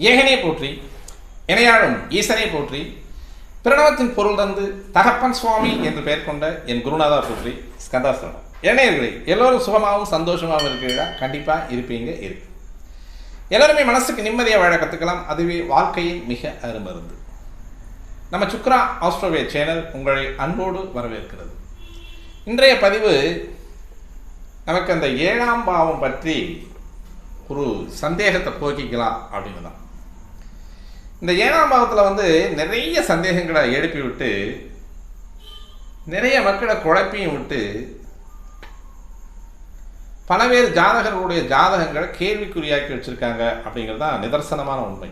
ஏகனே போற்றி, இணையாளும் ஈசனை போற்றி, பிரணவத்தின் பொருள் தந்து தகப்பன் சுவாமி என்று பெயர் கொண்ட என் குருநாதா போற்றி, ஸ்கந்தாஸ்திரம். இணையர்களே, எல்லோரும் சுகமாகவும் சந்தோஷமாகவும் இருக்கிறீர்களா? கண்டிப்பாக இருப்பீங்க. இருக்கு எல்லாருமே மனசுக்கு நிம்மதியாக வாழ கற்றுக்கலாம். அதுவே வாழ்க்கையின் மிக அருமருந்து. நம்ம சுக்ரா ஆஸ்ட்ரோவே சேனல் உங்களை அன்போடு வரவேற்கிறது. இன்றைய பதிவு நமக்கு அந்த 7ஆம் பாவம் பற்றி ஒரு சந்தேகத்தை போக்கிக்கலாம் அப்படின்னு தான். இந்த 7ஆம் பாவத்தில் நிறைய சந்தேகங்களை எழுப்பி விட்டு நிறைய மக்களை குழப்பியும் விட்டு பல பேர் ஜாதகர்களுடைய ஜாதகங்களை கேள்விக்குறியாக்கி வச்சுருக்காங்க அப்படிங்கிறது தான் நிதர்சனமான உண்மை.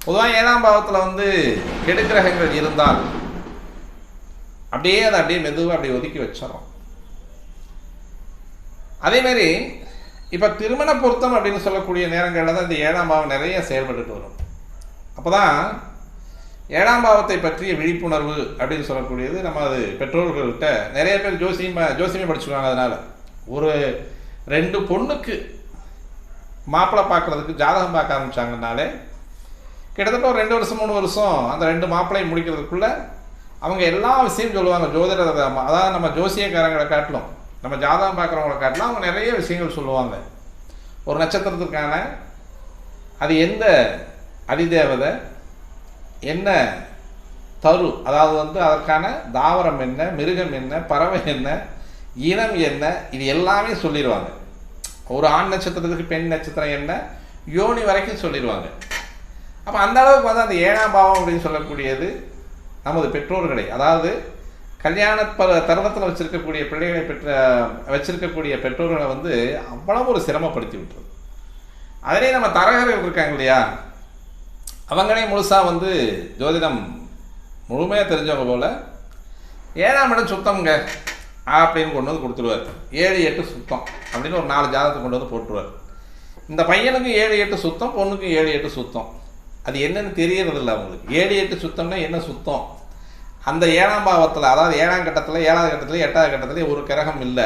பொதுவாக 7ஆம் பாவத்தில் கெடுக்கிரகங்கள் இருந்தால் அதை மெதுவாக அப்படியே ஒதுக்கி வச்சிடறோம். அதேமாரி இப்போ திருமண பொருத்தம் அப்படின்னு சொல்லக்கூடிய நேரங்களில் தான் இந்த 7ஆம் பாவம் நிறைய செயல்பட்டுட்டு வரும். அப்போ தான் 7ஆம் பாவத்தை பற்றிய விழிப்புணர்வு அப்படின்னு சொல்லக்கூடியது நம்ம அது பெற்றோர்கள்கிட்ட நிறைய பேர் ஜோசியமே படிச்சுக்குவாங்க. அதனால் ஒரு 2 பொண்ணுக்கு மாப்பிள்ளை பார்க்குறதுக்கு ஜாதகம் பார்க்க ஆரம்பித்தாங்கனாலே கிட்டத்தட்ட ஒரு 2 வருஷம் 3 வருஷம் அந்த 2 மாப்பிள்ளையை முடிக்கிறதுக்குள்ளே அவங்க எல்லா விஷயமும் சொல்லுவாங்க. ஜோதிடர் அதாவது நம்ம ஜோசியக்காரங்களை காட்டிலும் நம்ம ஜாதகம் பார்க்குறவங்களை காட்டிலும் அவங்க நிறைய விஷயங்கள் சொல்லுவாங்க. ஒரு நட்சத்திரத்துக்கான அது எந்த அதிதேவதை என்ன தரு, அதாவது அதற்கான தாவரம் என்ன, மிருகம் என்ன, பறவை என்ன, இனம் என்ன, இது எல்லாமே சொல்லிடுவாங்க. ஒரு ஆண் நட்சத்திரத்துக்கு பெண் நட்சத்திரம் என்ன, யோனி வரைக்கும் சொல்லிடுவாங்க. அப்போ அந்த அளவுக்கு அந்த 7ஆம் பாவம் அப்படின்னு சொல்லக்கூடியது நமது பெற்றோர்களை, அதாவது கல்யாண தருணத்தில் வச்சிருக்கக்கூடிய பிள்ளைகளை வச்சிருக்கக்கூடிய பெற்றோர்களை அவ்வளவு ஒரு சிரமப்படுத்தி விட்டுருது. அதிலே நம்ம தரகர்கள் இருக்காங்க இல்லையா, அவங்களே முழுசாக ஜோதிடம் முழுமையாக தெரிஞ்சவங்க போல் 7ஆம் இடம் சுத்தம்ங்க அப்படின்னு கொண்டு கொடுத்துருவார். 7, 8 சுத்தம் அப்படின்னு ஒரு 4 ஜாதகத்தை கொண்டு போட்டுருவார். இந்த பையனுக்கு 7, 8 சுத்தம், பொண்ணுக்கு 7, 8 சுத்தம். அது என்னன்னு தெரியறதில்லை அவங்களுக்கு. 7, 8 சுத்தம்னா என்ன சுத்தம்? அந்த 7ஆம் பாவத்தில், அதாவது 7ஆம் கட்டத்தில், 7வது கட்டத்தில், 8வது கட்டத்தில் ஒரு கிரகம் இல்லை,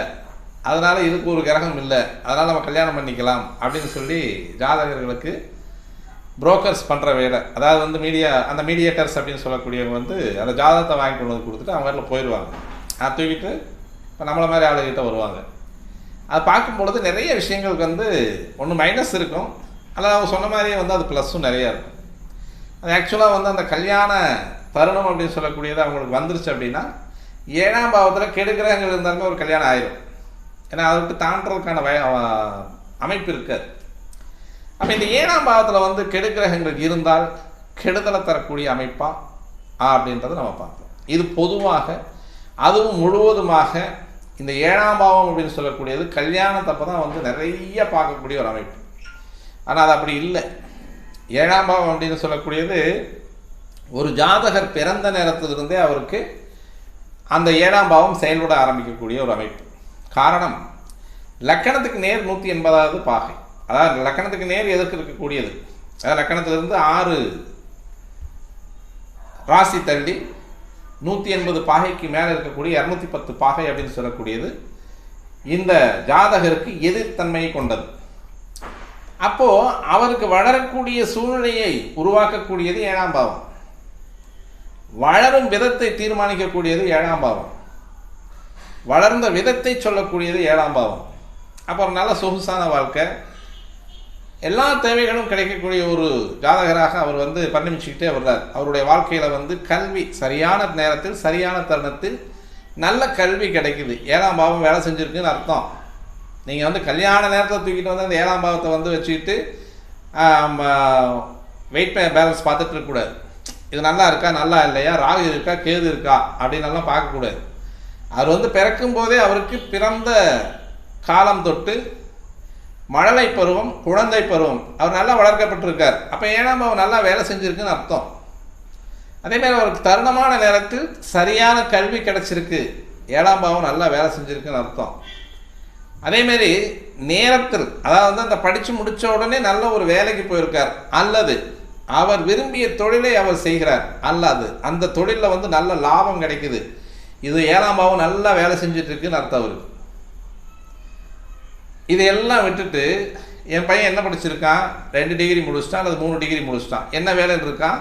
அதனால் இதுக்கு ஒரு கிரகம் இல்லை, அதனால் நம்ம கல்யாணம் பண்ணிக்கலாம் அப்படின்னு சொல்லி ஜாதகர்களுக்கு புரோக்கர்ஸ் பண்ணுற வேலை. அதாவது அந்த மீடியேட்டர்ஸ் அப்படின்னு சொல்லக்கூடியவங்க அந்த ஜாதகத்தை வாங்கி கொண்டு கொடுத்துட்டு அவங்க வீட்டில் போயிடுவாங்க. அதை தூக்கிட்டு இப்போ நம்மளை மாதிரி ஆளுகிட்ட வருவாங்க. அது பார்க்கும்பொழுது நிறைய விஷயங்களுக்கு ஒன்று மைனஸ் இருக்கும், அல்லது அவங்க சொன்ன மாதிரியே அது ப்ளஸ்ஸும் நிறையா இருக்கும். அது ஆக்சுவலாக அந்த கல்யாண தருணம் அப்படின்னு சொல்லக்கூடியது அவங்களுக்கு வந்துருச்சு அப்படின்னா 7ஆம் பாவத்தில் கெடுக்கிரகங்கள் இருந்தாலுமே ஒரு கல்யாணம் ஆயிரும். ஏன்னா அதை விட்டு தாண்டதுக்கான அமைப்பு இருக்காது. அப்போ இந்த 7ஆம் பாவத்தில் கெடுக்கிரகங்கள் இருந்தால் கெடுதலை தரக்கூடிய அமைப்பா அப்படின்றத நம்ம பார்ப்போம். இது பொதுவாக அதுவும் முழுவதுமாக இந்த 7ஆம் பாவம் அப்படின்னு சொல்லக்கூடியது கல்யாணத்தப்போ தான் நிறைய பார்க்கக்கூடிய ஒரு அமைப்பு. ஆனால் அது அப்படி இல்லை. 7ஆம் பாவம் அப்படின்னு சொல்லக்கூடியது ஒரு ஜாதகர் பிறந்த நேரத்திலிருந்தே அவருக்கு அந்த 7ஆம் பாவம் செயல்பட ஆரம்பிக்கக்கூடிய ஒரு அமைப்பு. காரணம், லக்கணத்துக்கு நேர் 180வது பாகை, அதாவது லக்கணத்துக்கு நேர் எதற்கு இருக்கக்கூடியது, அதாவது லக்கணத்திலிருந்து 6 ராசி தள்ளி 180 பாகைக்கு மேலே இருக்கக்கூடிய 210 பாகை அப்படின்னு சொல்லக்கூடியது இந்த ஜாதகருக்கு எதிர்த்தன்மையை கொண்டது. அப்போது அவருக்கு வளரக்கூடிய சூழ்நிலையை உருவாக்கக்கூடியது 7ஆம் பாவம். வளரும் விதத்தை தீர்மானிக்கக்கூடியது 7ஆம் பாவம். வளர்ந்த விதத்தை சொல்லக்கூடியது 7ஆம் பாவம். அப்புறம் நல்ல சொகுசான வாழ்க்கை, எல்லா தேவைகளும் கிடைக்கக்கூடிய ஒரு ஜாதகராக அவர் பரிணமிச்சுக்கிட்டே வர்றார். அவருடைய வாழ்க்கையில் கல்வி சரியான நேரத்தில் சரியான தருணத்தில் நல்ல கல்வி கிடைக்குது. 7ஆம் பாவம் வேலை செஞ்சுருக்குன்னு அர்த்தம். நீங்கள் கல்யாண நேரத்தில் தூக்கிட்டு அந்த 7ஆம் பாவத்தை வச்சுக்கிட்டு வெயிட் பேலன்ஸ் பார்த்துட்டு இருக்கக்கூடாது. இது நல்லா இருக்கா நல்லா இல்லையா, ராகு இருக்கா கேது இருக்கா அப்படின்னலாம் பார்க்கக்கூடாது. அவர் பிறக்கும் போதே அவருக்கு பிறந்த காலம் தொட்டு மழலை பருவம், குழந்தை பருவம் அவர் நல்லா வளர்க்கப்பட்டிருக்கார். அப்போ 7ஆம் பாவம் நல்லா வேலை செஞ்சுருக்குன்னு அர்த்தம். அதேமாதிரி அவருக்கு தருணமான நேரத்தில் சரியான கல்வி கிடச்சிருக்கு, 7ஆம் பாவம் நல்லா வேலை செஞ்சுருக்குன்னு அர்த்தம். அதேமாரி நேரத்தில், அதாவது அந்த படித்து முடித்த உடனே நல்ல ஒரு வேலைக்கு போயிருக்கார், அல்லது அவர் விரும்பிய தொழிலை அவர் செய்கிறார், அல்லது அந்த தொழிலில் நல்ல லாபம் கிடைக்குது, இது 7ஆம் பாவம் நல்லா வேலை செஞ்சிட்ருக்குன்னு அர்த்தம் அவருக்கு. இதையெல்லாம் விட்டுட்டு என் பையன் என்ன படிச்சிருக்கான், 2 டிகிரி முடிச்சிட்டான் அல்லது 3 டிகிரி முடிச்சிட்டான், என்ன வேலையில் இருக்கான்,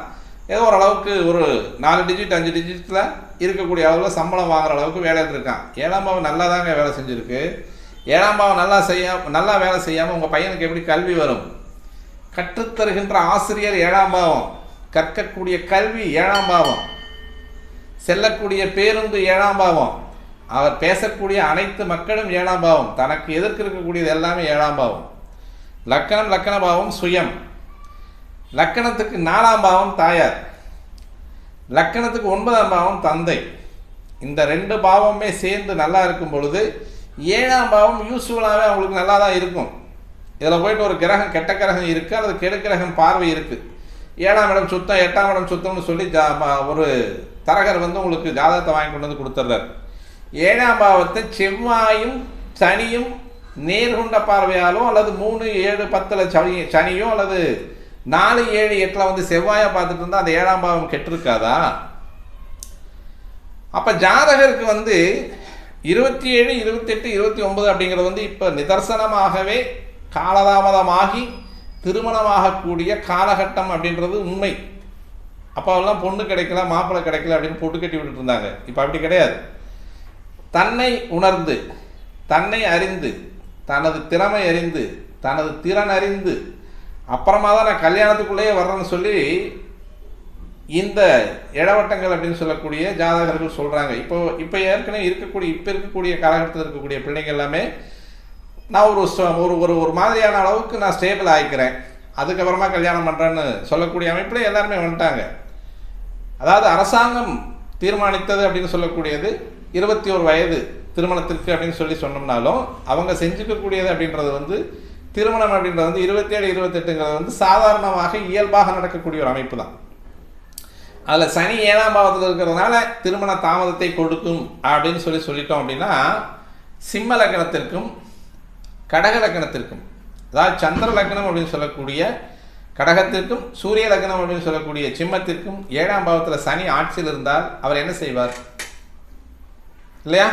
ஏதோ ஓரளவுக்கு ஒரு 4 டிஜிட் 5 டிஜிட்டில் இருக்கக்கூடிய அளவில் சம்பளம் வாங்குற அளவுக்கு வேலையில் இருக்கான். 7ஆம் பாவம் நல்லா தாங்க வேலை செஞ்சுருக்கு. 7ஆம் பாவம் நல்லா வேலை செய்யாமல் உங்கள் பையனுக்கு எப்படி கல்வி வரும்? கற்றுத்தருகின்ற ஆசிரியர் 7ஆம் பாவம், கற்கக்கூடிய கல்வி 7ஆம் பாவம், செல்லக்கூடிய பேருந்து 7ஆம் பாவம், அவர் பேசக்கூடிய அனைத்து மக்களும் 7ஆம் பாவம், தனக்கு எதிர்க்கு இருக்கக்கூடியது எல்லாமே 7ஆம் பாவம். லக்கண பாவம் சுயம், லக்கணத்துக்கு 4ஆம் பாவம் தாயார், லக்கணத்துக்கு 9ஆம் பாவம் தந்தை. இந்த 2 பாவமே சேர்ந்து நல்லா இருக்கும் பொழுது 7ஆம் பாவம் யூஸ்ஃபுல்லாகவே அவங்களுக்கு நல்லா தான் இருக்கும். இதில் போயிட்டு ஒரு கிரகம் கெட்ட கிரகம் இருக்குது அல்லது கெடு கிரகம் பார்வை இருக்குது, 7ஆம் இடம் சுத்தம் 8ஆம் இடம் சுத்தம்னு சொல்லி ஒரு தரகர் வந்து உங்களுக்கு ஜாதகத்தை வாங்கி கொண்டு வந்து கொடுத்துட்றார். 7ஆம் பாவத்தை செவ்வாயும் சனியும் நேர்கொண்ட பார்வையாலும் அல்லது 3, 7, 10 சனியும் அல்லது 4, 7, 8 வந்து செவ்வாயை பார்த்துட்டு இருந்தால் அந்த 7ஆம் பாவம் கெட்டிருக்காதா? அப்போ ஜாதகருக்கு வந்து 27, 28, 29 அப்படிங்கிறது வந்து இப்போ நிதர்சனமாகவே காலதாமதமாகி திருமணமாகக்கூடிய காலகட்டம் அப்படின்றது உண்மை. அப்போவெல்லாம் பொண்ணு கிடைக்கல மாப்பிள்ளை கிடைக்கல அப்படின்னு பொட்டு கட்டி விட்டுட்டு இருந்தாங்க. இப்போ அப்படி கிடையாது. தன்னை உணர்ந்து, தன்னை அறிந்து, தனது திறமை அறிந்து, தனது திறன் அறிந்து அப்புறமா தான் நான் கல்யாணத்துக்குள்ளேயே வர்றேன்னு சொல்லி இந்த இடவட்டங்கள் அப்படின்னு சொல்லக்கூடிய ஜாதகர்கள் சொல்கிறாங்க. இப்போ ஏற்கனவே இருக்கக்கூடிய காலகட்டத்தில் இருக்கக்கூடிய பிள்ளைங்க எல்லாமே நான் ஒரு மாதிரியான அளவுக்கு நான் ஸ்டேபிள் ஆகிக்கிறேன், அதுக்கப்புறமா கல்யாணம் பண்ணுறேன்னு சொல்லக்கூடிய அமைப்பில் எல்லாருமே வந்துட்டாங்க. அதாவது அரசாங்கம் தீர்மானித்தது அப்படின்னு சொல்லக்கூடியது 21 வயது திருமணத்திற்கு அப்படின்னு சொல்லி சொன்னோம்னாலும் அவங்க செஞ்சுக்கக்கூடியது அப்படின்றது வந்து திருமணம் அப்படின்றது வந்து 27, 28ங்கிறது வந்து சாதாரணமாக இயல்பாக நடக்கக்கூடிய ஒரு அமைப்பு தான். அதில் சனி 7ஆம் பாவத்தில் இருக்கிறதுனால திருமண தாமதத்தை கொடுக்கும் அப்படின்னு சொல்லிட்டோம் அப்படின்னா சிம்ம லக்னத்திற்கும் கடக லக்னத்திற்கும், அதாவது சந்திர லக்னம் அப்படின்னு சொல்லக்கூடிய கடகத்திற்கும் சூரிய லக்னம் அப்படின்னு சொல்லக்கூடிய சிம்மத்திற்கும் 7ஆம் பாவத்தில் சனி ஆட்சியில் இருந்தால் அவர் என்ன செய்வார் இல்லையா?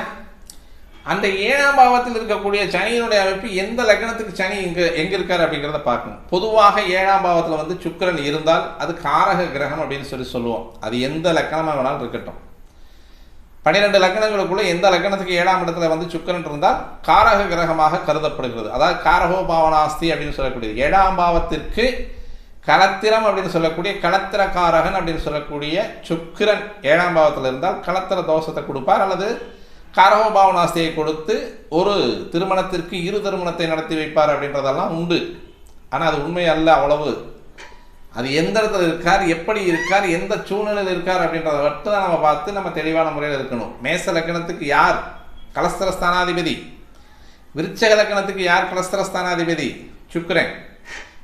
அந்த 7ஆம் பாவத்தில் இருக்கக்கூடிய சனியினுடைய அமைப்பு எந்த லக்னத்துக்கு சனி எங்கே இருக்கார் அப்படிங்கிறத பார்க்கணும். பொதுவாக 7ஆம் பாவத்தில் வந்து சுக்கிரன் இருந்தால் அது காரக கிரகம் அப்படின்னு சொல்லுவோம். அது எந்த லக்னமாக வேணாலும் இருக்கட்டும். 12 லக்னங்களுக்குள்ள எந்த லக்னத்துக்கு 7ஆம் இடத்துல வந்து சுக்கிரன் இருந்தால் காரக கிரகமாக கருதப்படுகிறது. அதாவது காரகோ பாவனாஸ்தி அப்படின்னு சொல்லக்கூடியது. 7ஆம் பாவத்திற்கு களத்திரம் அப்படின்னு சொல்லக்கூடிய களத்திர காரகன் அப்படின்னு சொல்லக்கூடிய சுக்கிரன் 7ஆம் பாவத்தில் இருந்தால் களத்திர தோஷத்தை கொடுப்பார் அல்லது காரகோ பாவனாஸ்தியை கொடுத்து ஒரு திருமணத்திற்கு 2 திருமணத்தை நடத்தி வைப்பார் அப்படின்றதெல்லாம் உண்டு. ஆனால் அது உண்மை அல்ல. அவ்வளவு அது எந்த இடத்துல இருக்கார், எப்படி இருக்கார், எந்த சூழ்நிலையில் இருக்கார் அப்படின்றத மட்டும் தான் நம்ம பார்த்து நம்ம தெளிவான முறையில் இருக்கணும். மேச லக்னத்துக்கு யார் கலஸ்திர ஸ்தானாதிபதி, விருச்சக லக்னத்துக்கு யார் கலஸ்திர ஸ்தானாதிபதி, சுக்கிரன்.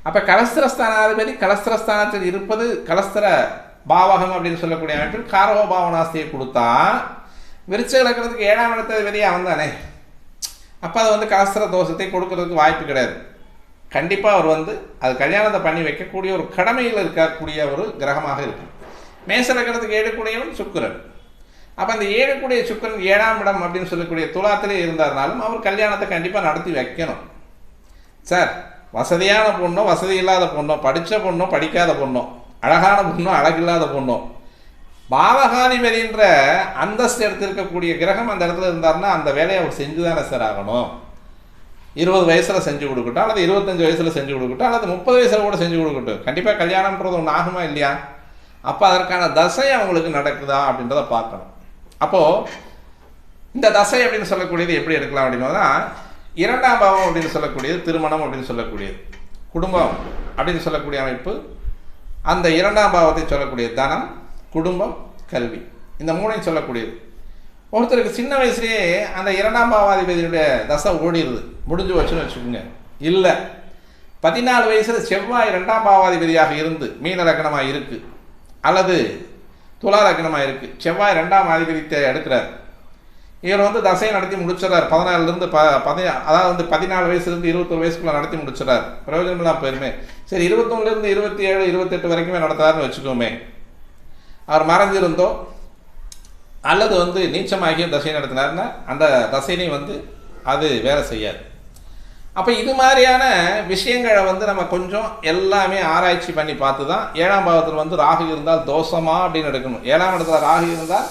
அப்போ கலஸ்திர ஸ்தானாதிபதி கலஸ்திர ஸ்தானத்தில் இருப்பது கலஸ்திர பாவகம் அப்படின்னு சொல்லக்கூடிய அமைப்பில் காரகோ பாவனாஸ்தியை கொடுத்தா விருச்சக லக்னத்துக்கு 7ஆம் இடத்ததிபதி அவன் தானே. அப்போ அது வந்து கலஸ்திர தோஷத்தை கொடுக்கறதுக்கு வாய்ப்பு கிடையாது. கண்டிப்பாக அவர் வந்து அது கல்யாணத்தை பண்ணி வைக்கக்கூடிய ஒரு கடமையில் இருக்கக்கூடிய ஒரு கிரகமாக இருக்கும். மேச லக்னத்துக்கு 7 கூடியவன் சுக்கிரன். அப்போ அந்த 7 கூடிய சுக்கிரன் 7ஆம் இடம் அப்படின்னு சொல்லக்கூடிய துலாத்திலே இருந்தாருனாலும் அவர் கல்யாணத்தை கண்டிப்பாக நடத்தி வைக்கணும். சார் வசதியான பொண்ணோ வசதி இல்லாத பொண்ணோ, படித்த பொண்ணோ படிக்காத பொண்ணோ, அழகான பொண்ணோ அழகில்லாத பொண்ணோ, பாவகாதிபதின்ற அந்தஸ்து எடுத்திருக்கக்கூடிய கிரகம் அந்த இடத்துல இருந்தாருன்னா அந்த வேலையை அவர் செஞ்சு தானே சார் ஆகணும். 20 வயசில் செஞ்சு கொடுக்கட்டும் அல்லது 25 வயசில் செஞ்சு கொடுக்கட்டும் அல்லது 30 வயசில் கூட செஞ்சு கொடுக்கட்டும். கண்டிப்பாக கல்யாணம்ன்றது ஒன்று ஆகுமா இல்லையா? அப்போ அதற்கான தசை அவங்களுக்கு நடக்குதா அப்படின்றத பார்க்கணும். அப்போது இந்த தசை அப்படின்னு சொல்லக்கூடியது எப்படி எடுக்கலாம் அப்படின்னா 2ஆம் பாவம் அப்படின்னு சொல்லக்கூடியது திருமணம் அப்படின்னு சொல்லக்கூடியது, குடும்பம் அப்படின்னு சொல்லக்கூடிய அமைப்பு. அந்த 2ஆம் பாவத்தை சொல்லக்கூடிய தனம், குடும்பம், கல்வி, இந்த 3ஐயும் சொல்லக்கூடியது. ஒருத்தருக்கு சின்ன வயசுலேயே அந்த 2ஆம் பாவாதிபதியுடைய தசை ஓடிடுது, முடிஞ்சு வச்சுன்னு வச்சுக்கோங்க. இல்லை 14 வயசில் செவ்வாய் 2ஆம் பாவாதிபதியாக இருந்து மீன லக்னமாக இருக்குது அல்லது துலா லக்னமாக இருக்குது, செவ்வாய் 2ஆம் அதிபதித்தை எடுக்கிறார். இவர் வந்து தசையை நடத்தி முடிச்சிடறார். 14லேருந்து அதாவது வந்து 14 வயசுலேருந்து 21 வயசுக்குள்ளே நடத்தி முடிச்சிடறார். பிரயோஜனமெல்லாம் போயிருமே. சரி 21லேருந்து 27, 28 வரைக்குமே நடத்துறாருன்னு வச்சுக்கோமே. அவர் மறைஞ்சிருந்தோ அல்லது வந்து நீச்சமாகிய தசை நடத்தினார்னா அந்த தசையினை வந்து அது வேலை செய்யாது. அப்போ இது மாதிரியான விஷயங்களை வந்து நம்ம கொஞ்சம் எல்லாமே ஆராய்ச்சி பண்ணி பார்த்து தான் 7ஆம் பாவத்தில் வந்து ராகு இருந்தால் தோஷமா அப்படின்னு எடுக்கணும். 7ஆம் இடத்துல ராகு இருந்தால்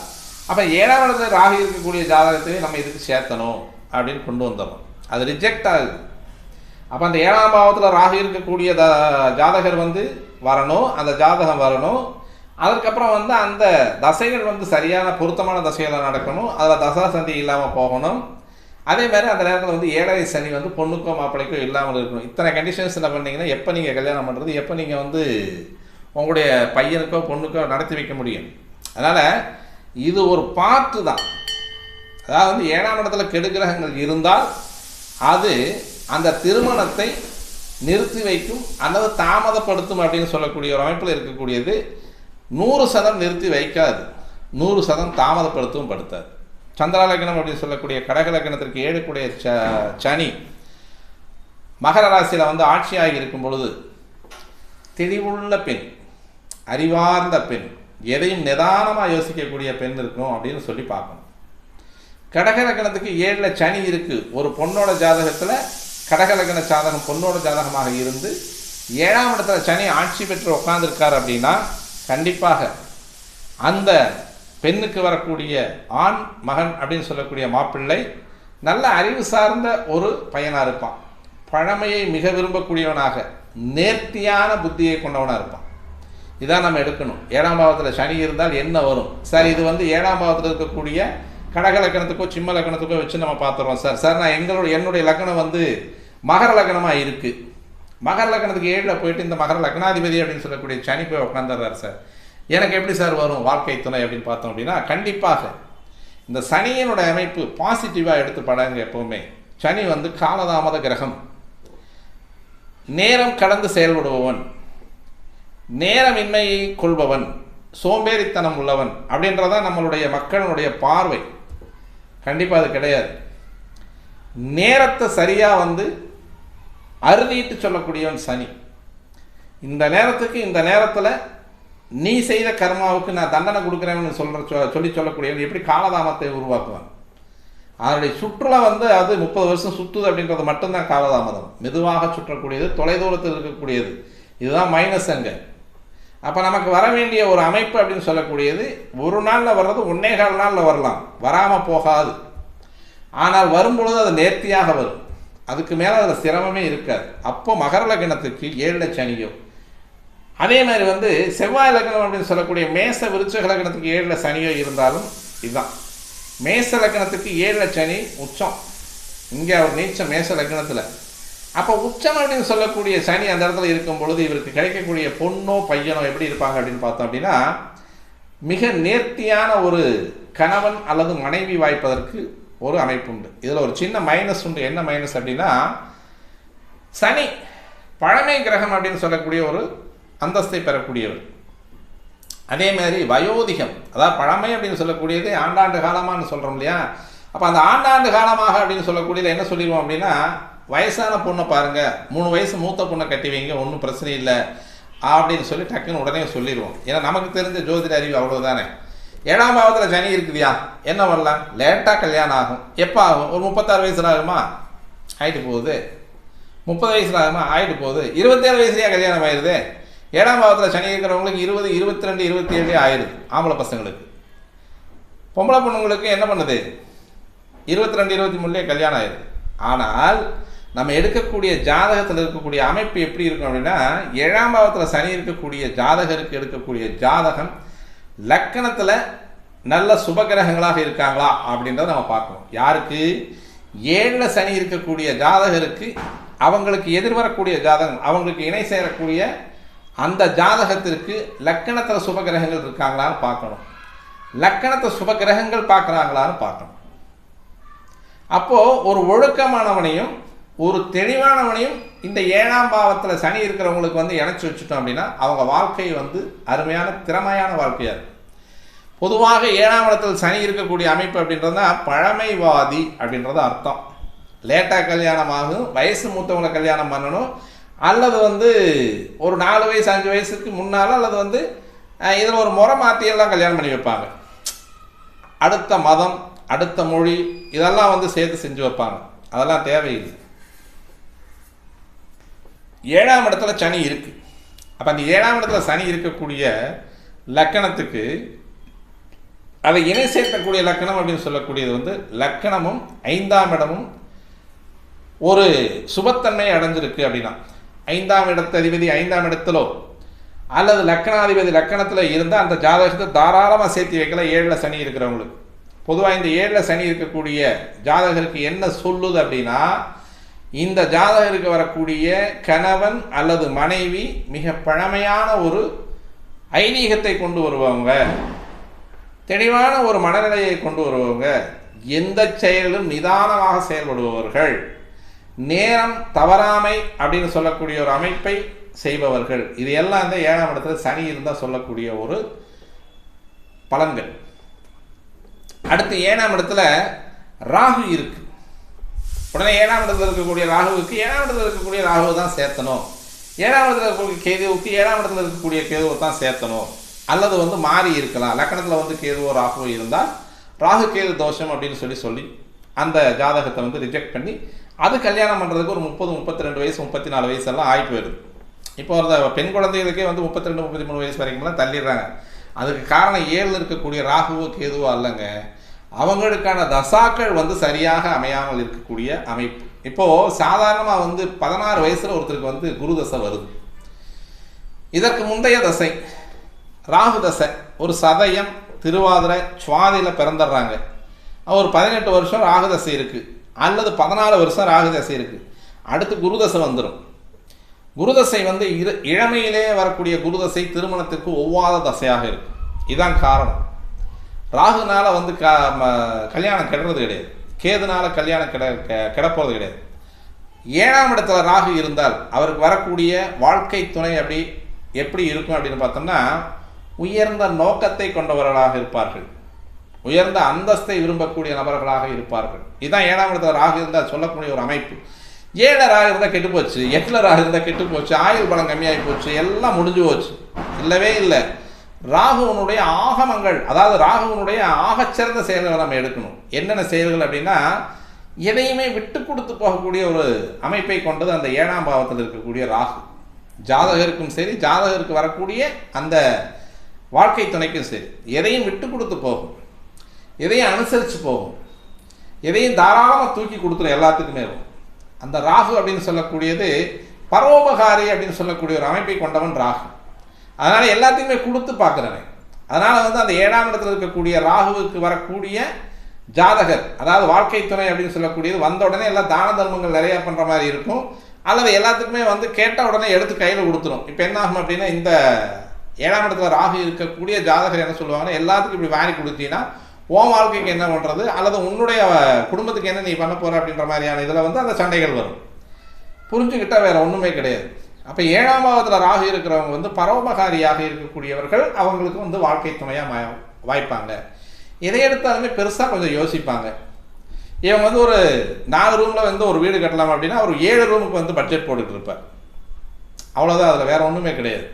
அப்போ 7ஆம் இடத்துல ராகு இருக்கக்கூடிய ஜாதகத்தையே நம்ம இதுக்கு சேர்த்தணும் அப்படின்னு கொண்டு வந்துடணும். அது ரிஜெக்ட் ஆகுது. அப்போ அந்த 7ஆம் பாவத்தில் ராகு இருக்கக்கூடிய ஜாதகர் வந்து வரணும், அந்த ஜாதகம் வரணும். அதுக்கப்புறம் வந்து அந்த தசைகள் வந்து சரியான பொருத்தமான தசைகளை நடக்கணும், அதில் தசா சந்தி இல்லாமல் போகணும். அதே மாதிரி அந்த நேரத்தில் வந்து 7ரை சனி வந்து பொண்ணுக்கோ மாப்பிள்ளைக்கோ இல்லாமல் இருக்கணும். இத்தனை கண்டிஷன்ஸ் என்ன பண்ணிங்கன்னா எப்போ நீங்கள் கல்யாணம் பண்ணுறது, எப்போ நீங்கள் வந்து உங்களுடைய பையனுக்கோ பொண்ணுக்கோ நடத்தி வைக்க முடியும். அதனால் இது ஒரு பார்ட்டு தான். அதாவது வந்து 7ஆம் இடத்துல கெடுகிரகங்கள் இருந்தால் அது அந்த திருமணத்தை நிறுத்தி வைக்கும் அல்லது தாமதப்படுத்தும் அப்படின்னு சொல்லக்கூடிய ஒரு அமைப்பில் இருக்கக்கூடியது. 100% நிறுத்தி வைக்காது, 100% தாமதப்படுத்தவும் படுத்தாது. சந்திராலக்கணம் அப்படின்னு சொல்லக்கூடிய கடகலக்கணத்திற்கு 7 சனி மகர ராசியில் வந்து ஆட்சியாகி இருக்கும் பொழுது தெளிவுள்ள பெண், அறிவார்ந்த பெண், எதையும் நிதானமாக யோசிக்கக்கூடிய பெண் இருக்கணும் அப்படின்னு சொல்லி பார்க்கணும். கடகலக்கணத்துக்கு 7 சனி இருக்குது. ஒரு பொண்ணோட ஜாதகத்தில் கடகலக்கண ஜாதகம் பொண்ணோட ஜாதகமாக இருந்து 7ஆம் இடத்துல சனி ஆட்சி பெற்று உட்கார்ந்துருக்கார் அப்படின்னா கண்டிப்பாக அந்த பெண்ணுக்கு வரக்கூடிய ஆண் மகன் அப்படின்னு சொல்லக்கூடிய மாப்பிள்ளை நல்ல அறிவு சார்ந்த ஒரு பையனாக இருப்பான். பழமையை மிக விரும்பக்கூடியவனாக, நேர்த்தியான புத்தியை கொண்டவனாக இருப்பான். இதான் நம்ம எடுக்கணும். 7ஆம் பாவத்தில் சனி இருந்தால் என்ன வரும் சார்? இது வந்து 7ஆம் பாவத்தில் இருக்கக்கூடிய கடக லக்கணத்துக்கோ சிம்ம லக்கணத்துக்கோ வச்சு நம்ம பார்த்துருவோம். சார் நான் என்னுடைய லக்கணம் வந்து மகர லக்கணமாக இருக்குது, மகர லக்கணத்துக்கு 7ல் போயிட்டு இந்த மகர லக்னாதிபதி அப்படின்னு சொல்லக்கூடிய சனி போய் உட்காந்துடுறாரு சார், எனக்கு எப்படி சார் வரும் வாழ்க்கை துணை அப்படின்னு பார்த்தோம் அப்படின்னா கண்டிப்பாக இந்த சனியினோட அமைப்பு பாசிட்டிவாக எடுத்து படாங்க. எப்போவுமே சனி வந்து காலதாமத கிரகம், நேரம் கடந்து செயல்படுபவன், நேரமின்மையை கொள்பவன், சோம்பேறித்தனம் உள்ளவன் அப்படின்றதான் நம்மளுடைய மக்களுடைய பார்வை. கண்டிப்பாக அது கிடையாது. நேரத்தை சரியாக வந்து அறுதிட்டு சொல்லக்கூடியவன் சனி. இந்த நேரத்துக்கு இந்த நேரத்தில் நீ செய்த கர்மாவுக்கு நான் தண்டனை கொடுக்குறேன்னு சொல்லக்கூடியவன் எப்படி காலதாமத்தை உருவாக்குவான்? அதனுடைய சுற்றுலா வந்து அது 30 வருஷம் சுற்றுது அப்படின்றது மட்டும்தான் காலதாமதம். மெதுவாக சுற்றக்கூடியது, தொலைதூரத்தில் இருக்கக்கூடியது, இதுதான் மைனஸ் அங்கே. அப்போ நமக்கு வர வேண்டிய ஒரு அமைப்பு அப்படின்னு சொல்லக்கூடியது ஒரு நாளில் வர்றது 1.25 நாளில் வரலாம், வராமல் போகாது. ஆனால் வரும்பொழுது அது நேர்த்தியாக வரும், அதுக்கு மேலே அதில் சிரமமே இருக்காது. அப்போ மகர லக்னத்துக்கு 7 சனியோ, அதே மாதிரி வந்து செவ்வாய் லக்னம் அப்படின்னு சொல்லக்கூடிய மேச விருச்சக லக்னத்துக்கு 7 சனியோ இருந்தாலும் இதுதான். மேச லக்னத்துக்கு 7 சனி உச்சம், இங்கே அவர் நீச்சம் மேச லக்னத்தில். அப்போ உச்சம் அப்படின்னு சொல்லக்கூடிய சனி அந்த இடத்துல இருக்கும் பொழுது இவருக்கு கிடைக்கக்கூடிய பொண்ணோ பையனோ எப்படி இருப்பாங்க அப்படின்னு பார்த்தோம் அப்படின்னா மிக நேர்த்தியான ஒரு கணவன் அல்லது மனைவி வாய்ப்பதற்கு ஒரு அமைப்பு உண்டு. இதில் ஒரு சின்ன மைனஸ் உண்டு. என்ன மைனஸ் அப்படின்னா சனி பழமை கிரகம் அப்படின்னு சொல்லக்கூடிய ஒரு அந்தஸ்தை பெறக்கூடியவர். அதே மாதிரி வயோதிகம், அதாவது பழமை அப்படின்னு சொல்லக்கூடியது ஆண்டாண்டு காலமானு சொல்கிறோம் இல்லையா? அப்போ அந்த ஆண்டாண்டு காலமாக அப்படின்னு சொல்லக்கூடியது என்ன சொல்லிடுவோம் அப்படின்னா வயசான பொண்ணை பாருங்கள், 3 வயசு மூத்த பொண்ணை கட்டி வைங்க, ஒன்றும் பிரச்சனை இல்லை அப்படின்னு சொல்லி டக்குன்னு உடனே சொல்லிடுவோம். ஏன்னா நமக்கு தெரிஞ்ச ஜோதிட அறிவு அவ்வளோதானே. 7ஆம் பாவத்தில் சனி இருக்குதியா, என்ன வரலாம், லேட்டாக கல்யாணம் ஆகும். எப்போ ஆகும்? ஒரு 36 வயசுல ஆகுமா? ஆகிட்டு போகுது. 30 வயசுல ஆகுமா? ஆகிட்டு போகுது. 27 வயசுலேயே கல்யாணம் ஆயிடுது. 7ஆம் பாவத்தில் சனி இருக்கிறவங்களுக்கு 20, 22, 27 ஆயிடுது. ஆம்பளை பசங்களுக்கு. பொம்பளை பொண்ணுங்களுக்கு என்ன பண்ணுது? 22, 23 கல்யாணம் ஆயிடுது. ஆனால் நம்ம எடுக்கக்கூடிய ஜாதகத்தில் இருக்கக்கூடிய அமைப்பு எப்படி இருக்கும் அப்படின்னா 7ஆம் பாவத்தில் சனி இருக்கக்கூடிய ஜாதகருக்கு எடுக்கக்கூடிய ஜாதகம் லக்கணத்தில் நல்ல சுபகிரகங்களாக இருக்காங்களா அப்படின்றத நம்ம பார்க்கணும். யாருக்கு? 7ல் சனி இருக்கக்கூடிய ஜாதகருக்கு அவங்களுக்கு எதிர்வரக்கூடிய ஜாதகம், அவங்களுக்கு இணை சேரக்கூடிய அந்த ஜாதகத்திற்கு லக்கணத்தில் சுபகிரகங்கள் இருக்காங்களான்னு பார்க்கணும். லக்கணத்தை சுபகிரகங்கள் பார்க்குறாங்களான்னு பார்க்கணும். அப்போது ஒரு ஒழுக்கமானவனையும் ஒரு தெளிவானவனையும் இந்த 7ஆம் பாவத்தில் சனி இருக்கிறவங்களுக்கு வந்து இணைச்சி வச்சுட்டோம் அப்படின்னா அவங்க வாழ்க்கை வந்து அருமையான திறமையான வாழ்க்கையாக இருக்கும். பொதுவாக 7ஆம் இடத்தில் சனி இருக்கக்கூடிய அமைப்பு அப்படின்றது தான் பழமைவாதி அப்படின்றது அர்த்தம். லேட்டாக கல்யாணம் ஆகும், வயசு மூத்தவங்களை கல்யாணம் பண்ணணும், அல்லது வந்து ஒரு 4 வயசு 5 வயசுக்கு முன்னால், அல்லது வந்து இதில் ஒரு முறை மாற்றியெல்லாம் கல்யாணம் பண்ணி வைப்பாங்க. அடுத்த மதம், அடுத்த மொழி இதெல்லாம் வந்து சேர்த்து செஞ்சு வைப்பாங்க. அதெல்லாம் தேவையில்லை. 7ஆம் இடத்துல சனி இருக்கு. அப்போ அந்த 7ஆம் இடத்துல சனி இருக்கக்கூடிய லக்கணத்துக்கு அதை இணை சேர்க்கக்கூடிய லக்கணம் அப்படின்னு சொல்லக்கூடியது வந்து லக்கணமும் 5ஆம் இடமும் ஒரு சுபத்தன்மை அடைஞ்சிருக்கு அப்படின்னா 5ஆம் இடத்ததிபதி 5ஆம் இடத்திலோ அல்லது லக்கணாதிபதி லக்கணத்தில் இருந்தால் அந்த ஜாதகத்தை தாராளமாக சேர்த்து வைக்கல. 7ல் சனி இருக்கிறவங்களுக்கு பொதுவாக இந்த 7ல் சனி இருக்கக்கூடிய ஜாதகருக்கு என்ன சொல்லுது அப்படின்னா, இந்த ஜாதகருக்கு வரக்கூடிய கணவன் அல்லது மனைவி மிக பழமையான ஒரு ஐதீகத்தை கொண்டு வருவாங்க, தெளிவான ஒரு மனநிலையை கொண்டு வருவாங்க, எந்த செயலிலும் நிதானமாக செயல்படுபவர்கள், நேரம் தவறாமை அப்படின்னு சொல்லக்கூடிய ஒரு அமைப்பை செய்பவர்கள். இது எல்லாம் இந்த 7ஆம் இடத்துல சனி இருந்தால் சொல்லக்கூடிய ஒரு பலன்கள். அடுத்து 7ஆம் இடத்துல ராகு இருக்கு. உடனே 7ஆம் இடத்துல இருக்கக்கூடிய ராகுவுக்கு 7ஆம் இடத்துல இருக்கக்கூடிய ராகுவை தான் சேர்த்தணும், 7ஆம் இடத்துல இருக்கக்கூடிய கேதுவுக்கு 7ஆம் இடத்துல இருக்கக்கூடிய கேதுவை தான் சேர்த்தணும், அல்லது வந்து மாறி இருக்கலாம். லக்கணத்தில் வந்து கேதுவோ ராகுவோ இருந்தால் ராகு கேது தோஷம் அப்படின்னு சொல்லி அந்த ஜாதகத்தை வந்து ரிஜெக்ட் பண்ணி அது கல்யாணம் பண்ணுறதுக்கு ஒரு 30, 32 வயசு 34 வயசு எல்லாம் ஆகி போயிடுது. இப்போ அந்த பெண் குழந்தைகளுக்கே வந்து 32, 33 வயசு வரைக்கும்லாம் தள்ளிடுறாங்க. அதுக்கு காரணம் 7ல் இருக்கக்கூடிய ராகுவோ கேதுவோ அல்லங்க, அவங்களுக்கான தசாக்கள் வந்து சரியாக அமையாமல் இருக்கக்கூடிய அமைப்பு. இப்போது சாதாரணமாக வந்து 16 வயசில் ஒருத்தருக்கு வந்து குரு தசை வருது. இதற்கு முந்தைய தசை ராகு தசை ஒரு சதயம் திருவாதிரை சுவாதியில் பிறந்துடுறாங்க. ஒரு 18 வருஷம் ராகு தசை இருக்குது, அல்லது 14 வருஷம் ராகு தசை இருக்குது. அடுத்து குருதசை வந்துடும். குருதசை வந்து இளமையிலே வரக்கூடிய குருதசை திருமணத்திற்கு ஒவ்வாத தசையாக இருக்கு. இதுதான் காரணம். ராகுனால வந்து கல்யாணம் கெடுறது கிடையாது, கேதுனால கல்யாணம் கிடப்போறது கிடையாது. 7ஆம் இடத்துல ராகு இருந்தால் அவருக்கு வரக்கூடிய வாழ்க்கை துணை எப்படி இருக்கும் அப்படின்னு பார்த்தோம்னா, உயர்ந்த நோக்கத்தை கொண்டவர்களாக இருப்பார்கள், உயர்ந்த அந்தஸ்தை விரும்பக்கூடிய நபர்களாக இருப்பார்கள். இதுதான் 7ஆம் இடத்துல ராகு இருந்தால் சொல்லக்கூடிய ஒரு அமைப்பு. 7 ராகு இருந்தால் கெட்டு போச்சு, 8ல் ராகு இருந்தால் கெட்டு போச்சு, ஆயுள் பலம் கம்மியாகி போச்சு, எல்லாம் முடிஞ்சு போச்சு. இல்லவே இல்லை. ராகுவனுடைய ஆகமங்கள், அதாவது ராகுவனுடைய ஆகச்சிறந்த செயல்களை நம்ம எடுக்கணும். என்னென்ன செயல்கள் அப்படின்னா, எதையுமே விட்டு கொடுத்து போகக்கூடிய ஒரு அமைப்பை கொண்டது அந்த 7ஆம் பாவத்தில் இருக்கக்கூடிய ராகு. ஜாதகருக்கும் சரி, ஜாதகருக்கு வரக்கூடிய அந்த வாழ்க்கை துணைக்கும் சரி, எதையும் விட்டு கொடுத்து போகும், எதையும் அனுசரித்து போகும், எதையும் தாராளமாக தூக்கி கொடுத்துரும் எல்லாத்துக்குமே. அந்த ராகு அப்படின்னு சொல்லக்கூடியது பரோபகாரி அப்படின்னு சொல்லக்கூடிய ஒரு அமைப்பை கொண்டவன் ராகு. அதனால் எல்லாத்தையுமே கொடுத்து பார்க்குறவன். அதனால் வந்து அந்த 7ஆம் இடத்துல இருக்கக்கூடிய ராகுவுக்கு வரக்கூடிய ஜாதகர், அதாவது வாழ்க்கை துணை அப்படின்னு சொல்லக்கூடியது வந்த உடனே எல்லாம் தான தர்மங்கள் நிறையா பண்ணுற மாதிரி இருக்கும், அல்லது எல்லாத்துக்குமே வந்து கேட்ட உடனே எடுத்து கையில் கொடுத்துரும். இப்போ என்ன ஆகும் அப்படின்னா, இந்த 7ஆம் இடத்துல ராகு இருக்கக்கூடிய ஜாதகர் என்ன சொல்லுவாங்கன்னா, எல்லாத்துக்கும் இப்படி வாரி கொடுத்தீங்கன்னா உன் வாழ்க்கைக்கு என்ன பண்ணுறது, அல்லது உன்னுடைய குடும்பத்துக்கு என்ன நீ பண்ண போகிற அப்படின்ற மாதிரியான இதில் வந்து அந்த சண்டைகள் வரும். புரிஞ்சுக்கிட்டால் வேறு ஒன்றுமே கிடையாது. அப்போ 7ஆம் பாவத்தில் ராகு இருக்கிறவங்க வந்து பரோபகாரியாக இருக்கக்கூடியவர்கள், அவங்களுக்கு வந்து வாழ்க்கை துணையாக வாய்ப்பாங்க. எதை எடுத்தாலுமே பெருசாக கொஞ்சம் யோசிப்பாங்க. இவங்க வந்து ஒரு 4 ரூமில் வந்து ஒரு வீடு கட்டலாம் அப்படின்னா ஒரு 7 ரூமுக்கு வந்து பட்ஜெட் போட்டுட்டு இருப்பார். அவ்வளோதான், அதில் வேறு ஒன்றுமே கிடையாது.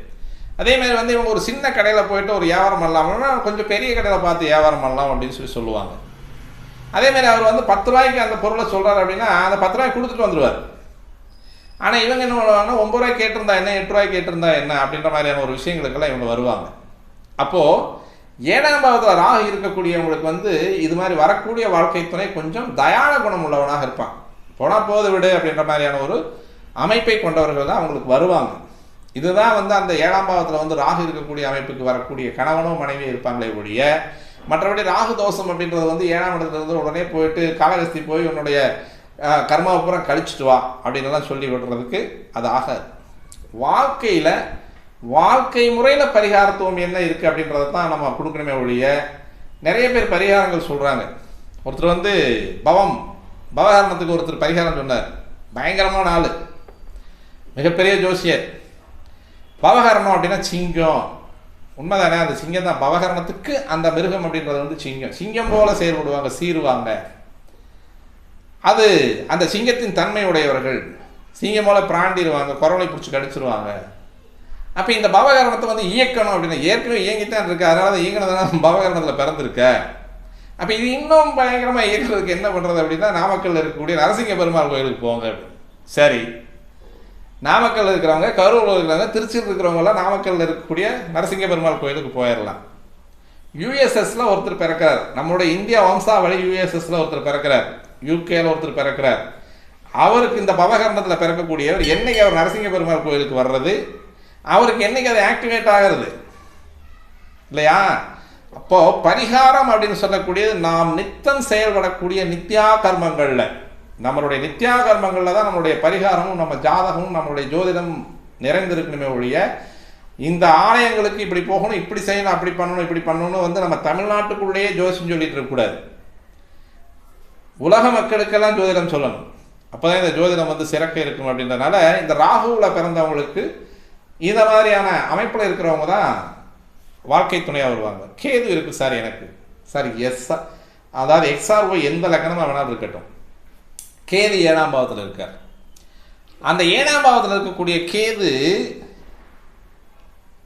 அதேமாதிரி வந்து இவங்க ஒரு சின்ன கடையில் போயிட்டு ஒரு வியாபாரம் பண்ணலாம்னா கொஞ்சம் பெரிய கடையில் பார்த்து வியாபாரம் பண்ணலாம் அப்படின்னு சொல்லுவாங்க. அதேமாதிரி அவர் வந்து 10 ரூபாய்க்கு அந்த பொருளை சொல்கிறார் அப்படின்னா அந்த 10 ரூபாய்க்கு கொடுத்துட்டு வந்துடுவார். ஆனால் இவங்க என்ன பண்ணுவாங்கன்னா 9 ரூபாய்க்கு கேட்டிருந்தா என்ன, 8 ரூபாய்க்கு கேட்டிருந்தா என்ன அப்படின்ற மாதிரியான ஒரு விஷயங்களுக்கெல்லாம் இவங்க வருவாங்க. அப்போது 7ஆம் பாவத்தில் ராகு இருக்கக்கூடியவங்களுக்கு வந்து இது மாதிரி வரக்கூடிய வாழ்க்கை துணை கொஞ்சம் தயான குணம் உள்ளவனாக இருப்பான். போனால் போது விடு அப்படின்ற மாதிரியான ஒரு அமைப்பை கொண்டவர்கள் தான் அவங்களுக்கு வருவாங்க. இதுதான் வந்து அந்த 7ஆம் பாவத்தில் வந்து ராகு இருக்கக்கூடிய அமைப்புக்கு வரக்கூடிய கணவனோ மனைவி இருப்பாங்களே ஒழிய, மற்றபடி ராகு தோஷம் அப்படின்றது வந்து 7ஆம் இடத்துல இருந்து உடனே போயிட்டு காலகஸ்தி போய் உன்னுடைய கர்மாபுரம் கழிச்சிட்டு வா அப்படின்லாம் சொல்லி விடுறதுக்கு அது ஆகாது. வாழ்க்கையில் வாழ்க்கை முறையில் பரிகாரத்துவம் என்ன இருக்குது அப்படின்றத தான் நம்ம கொடுக்கணுமே ஒழிய, நிறைய பேர் பரிகாரங்கள் சொல்கிறாங்க. ஒருத்தர் வந்து பவகரணத்துக்கு ஒருத்தர் பரிகாரம் சொன்னார். பயங்கரமான ஆள், மிகப்பெரிய ஜோசியர். பவகரணம் அப்படின்னா சிங்கம், உண்மைதானே? அந்த சிங்கம் தான் பவகரணத்துக்கு. அந்த மிருகம் அப்படின்றது வந்து சிங்கம். சிங்கம் போல செயல்படுவாங்க, சீருவாங்க. அது அந்த சிங்கத்தின் தன்மை உடையவர்கள். சிங்கம் போல பிராண்டிடுவாங்க, குரலை பிடிச்சி கடிச்சிருவாங்க. அப்போ இந்த பவகரணத்தை வந்து இயக்கணும் அப்படின்னா, ஏற்கனவே இயங்கித்தான் இருக்கு, அதனால தான் இயங்கினதுனால பவகரணத்தில் பிறந்திருக்க. அப்போ இது இன்னும் பயங்கரமாக இயக்குறதுக்கு என்ன பண்ணுறது அப்படின்னா, நாமக்கல்ல இருக்கக்கூடிய நரசிங்க பெருமாள் கோயிலுக்கு போங்க. சரி, நாமக்கல் இருக்கிறவங்க, கரூரில் இருக்கிறவங்க, திருச்சியில் இருக்கிறவங்களாம் நாமக்கல்லில் இருக்கக்கூடிய நரசிங்க பெருமாள் கோயிலுக்கு போயிடலாம். யூஎஸ்எஸ்ல ஒருத்தர் பிறக்கிறார், நம்மளுடைய இந்தியா வம்சாவளி யூஎஸ்எஸ்ல ஒருத்தர் பிறக்கிறார், யூகேல ஒருத்தர் பிறக்கிறார். அவருக்கு இந்த பவகரணத்தில் பிறக்கக்கூடியவர் என்னைக்கு அவர் நரசிங்க பெருமாள் கோயிலுக்கு வர்றது, அவருக்கு என்னைக்கு அது ஆக்டிவேட் ஆகிறது இல்லையா? அப்போ பரிகாரம் அப்படின்னு சொல்லக்கூடியது நாம் நித்தம் செயல்படக்கூடிய நித்யா கர்மங்கள்ல, நம்மளுடைய நித்யா கர்மங்கள்ல தான் நம்மளுடைய பரிகாரமும் நம்ம ஜாதகமும் நம்மளுடைய ஜோதிடம் நிறைந்திருக்கணுமே ஒழிய இந்த ஆலயங்களுக்கு இப்படி போகணும், இப்படி செய்யணும், அப்படி பண்ணணும், இப்படி பண்ணணும் வந்து நம்ம தமிழ்நாட்டுக்குள்ளேயே ஜோசியம் சொல்லிட்டு இருக்கக்கூடாது. உலக மக்களுக்கெல்லாம் ஜோதிடம் சொல்லணும். அப்போதான் இந்த ஜோதிடம் வந்து சிறக்க இருக்கும். அப்படின்றதுனால இந்த ராகுவில் பிறந்தவங்களுக்கு இந்த மாதிரியான அமைப்பில் இருக்கிறவங்க தான் வாழ்க்கை துணையாக வருவாங்க. கேது இருக்குது சார் எனக்கு, சார் அதாவது XRO எந்த லக்கணமாக வேணாலும் இருக்கட்டும், கேது 7ஆம் பாவத்தில் இருக்கார். அந்த 7ஆம் பாவத்தில் இருக்கக்கூடிய கேது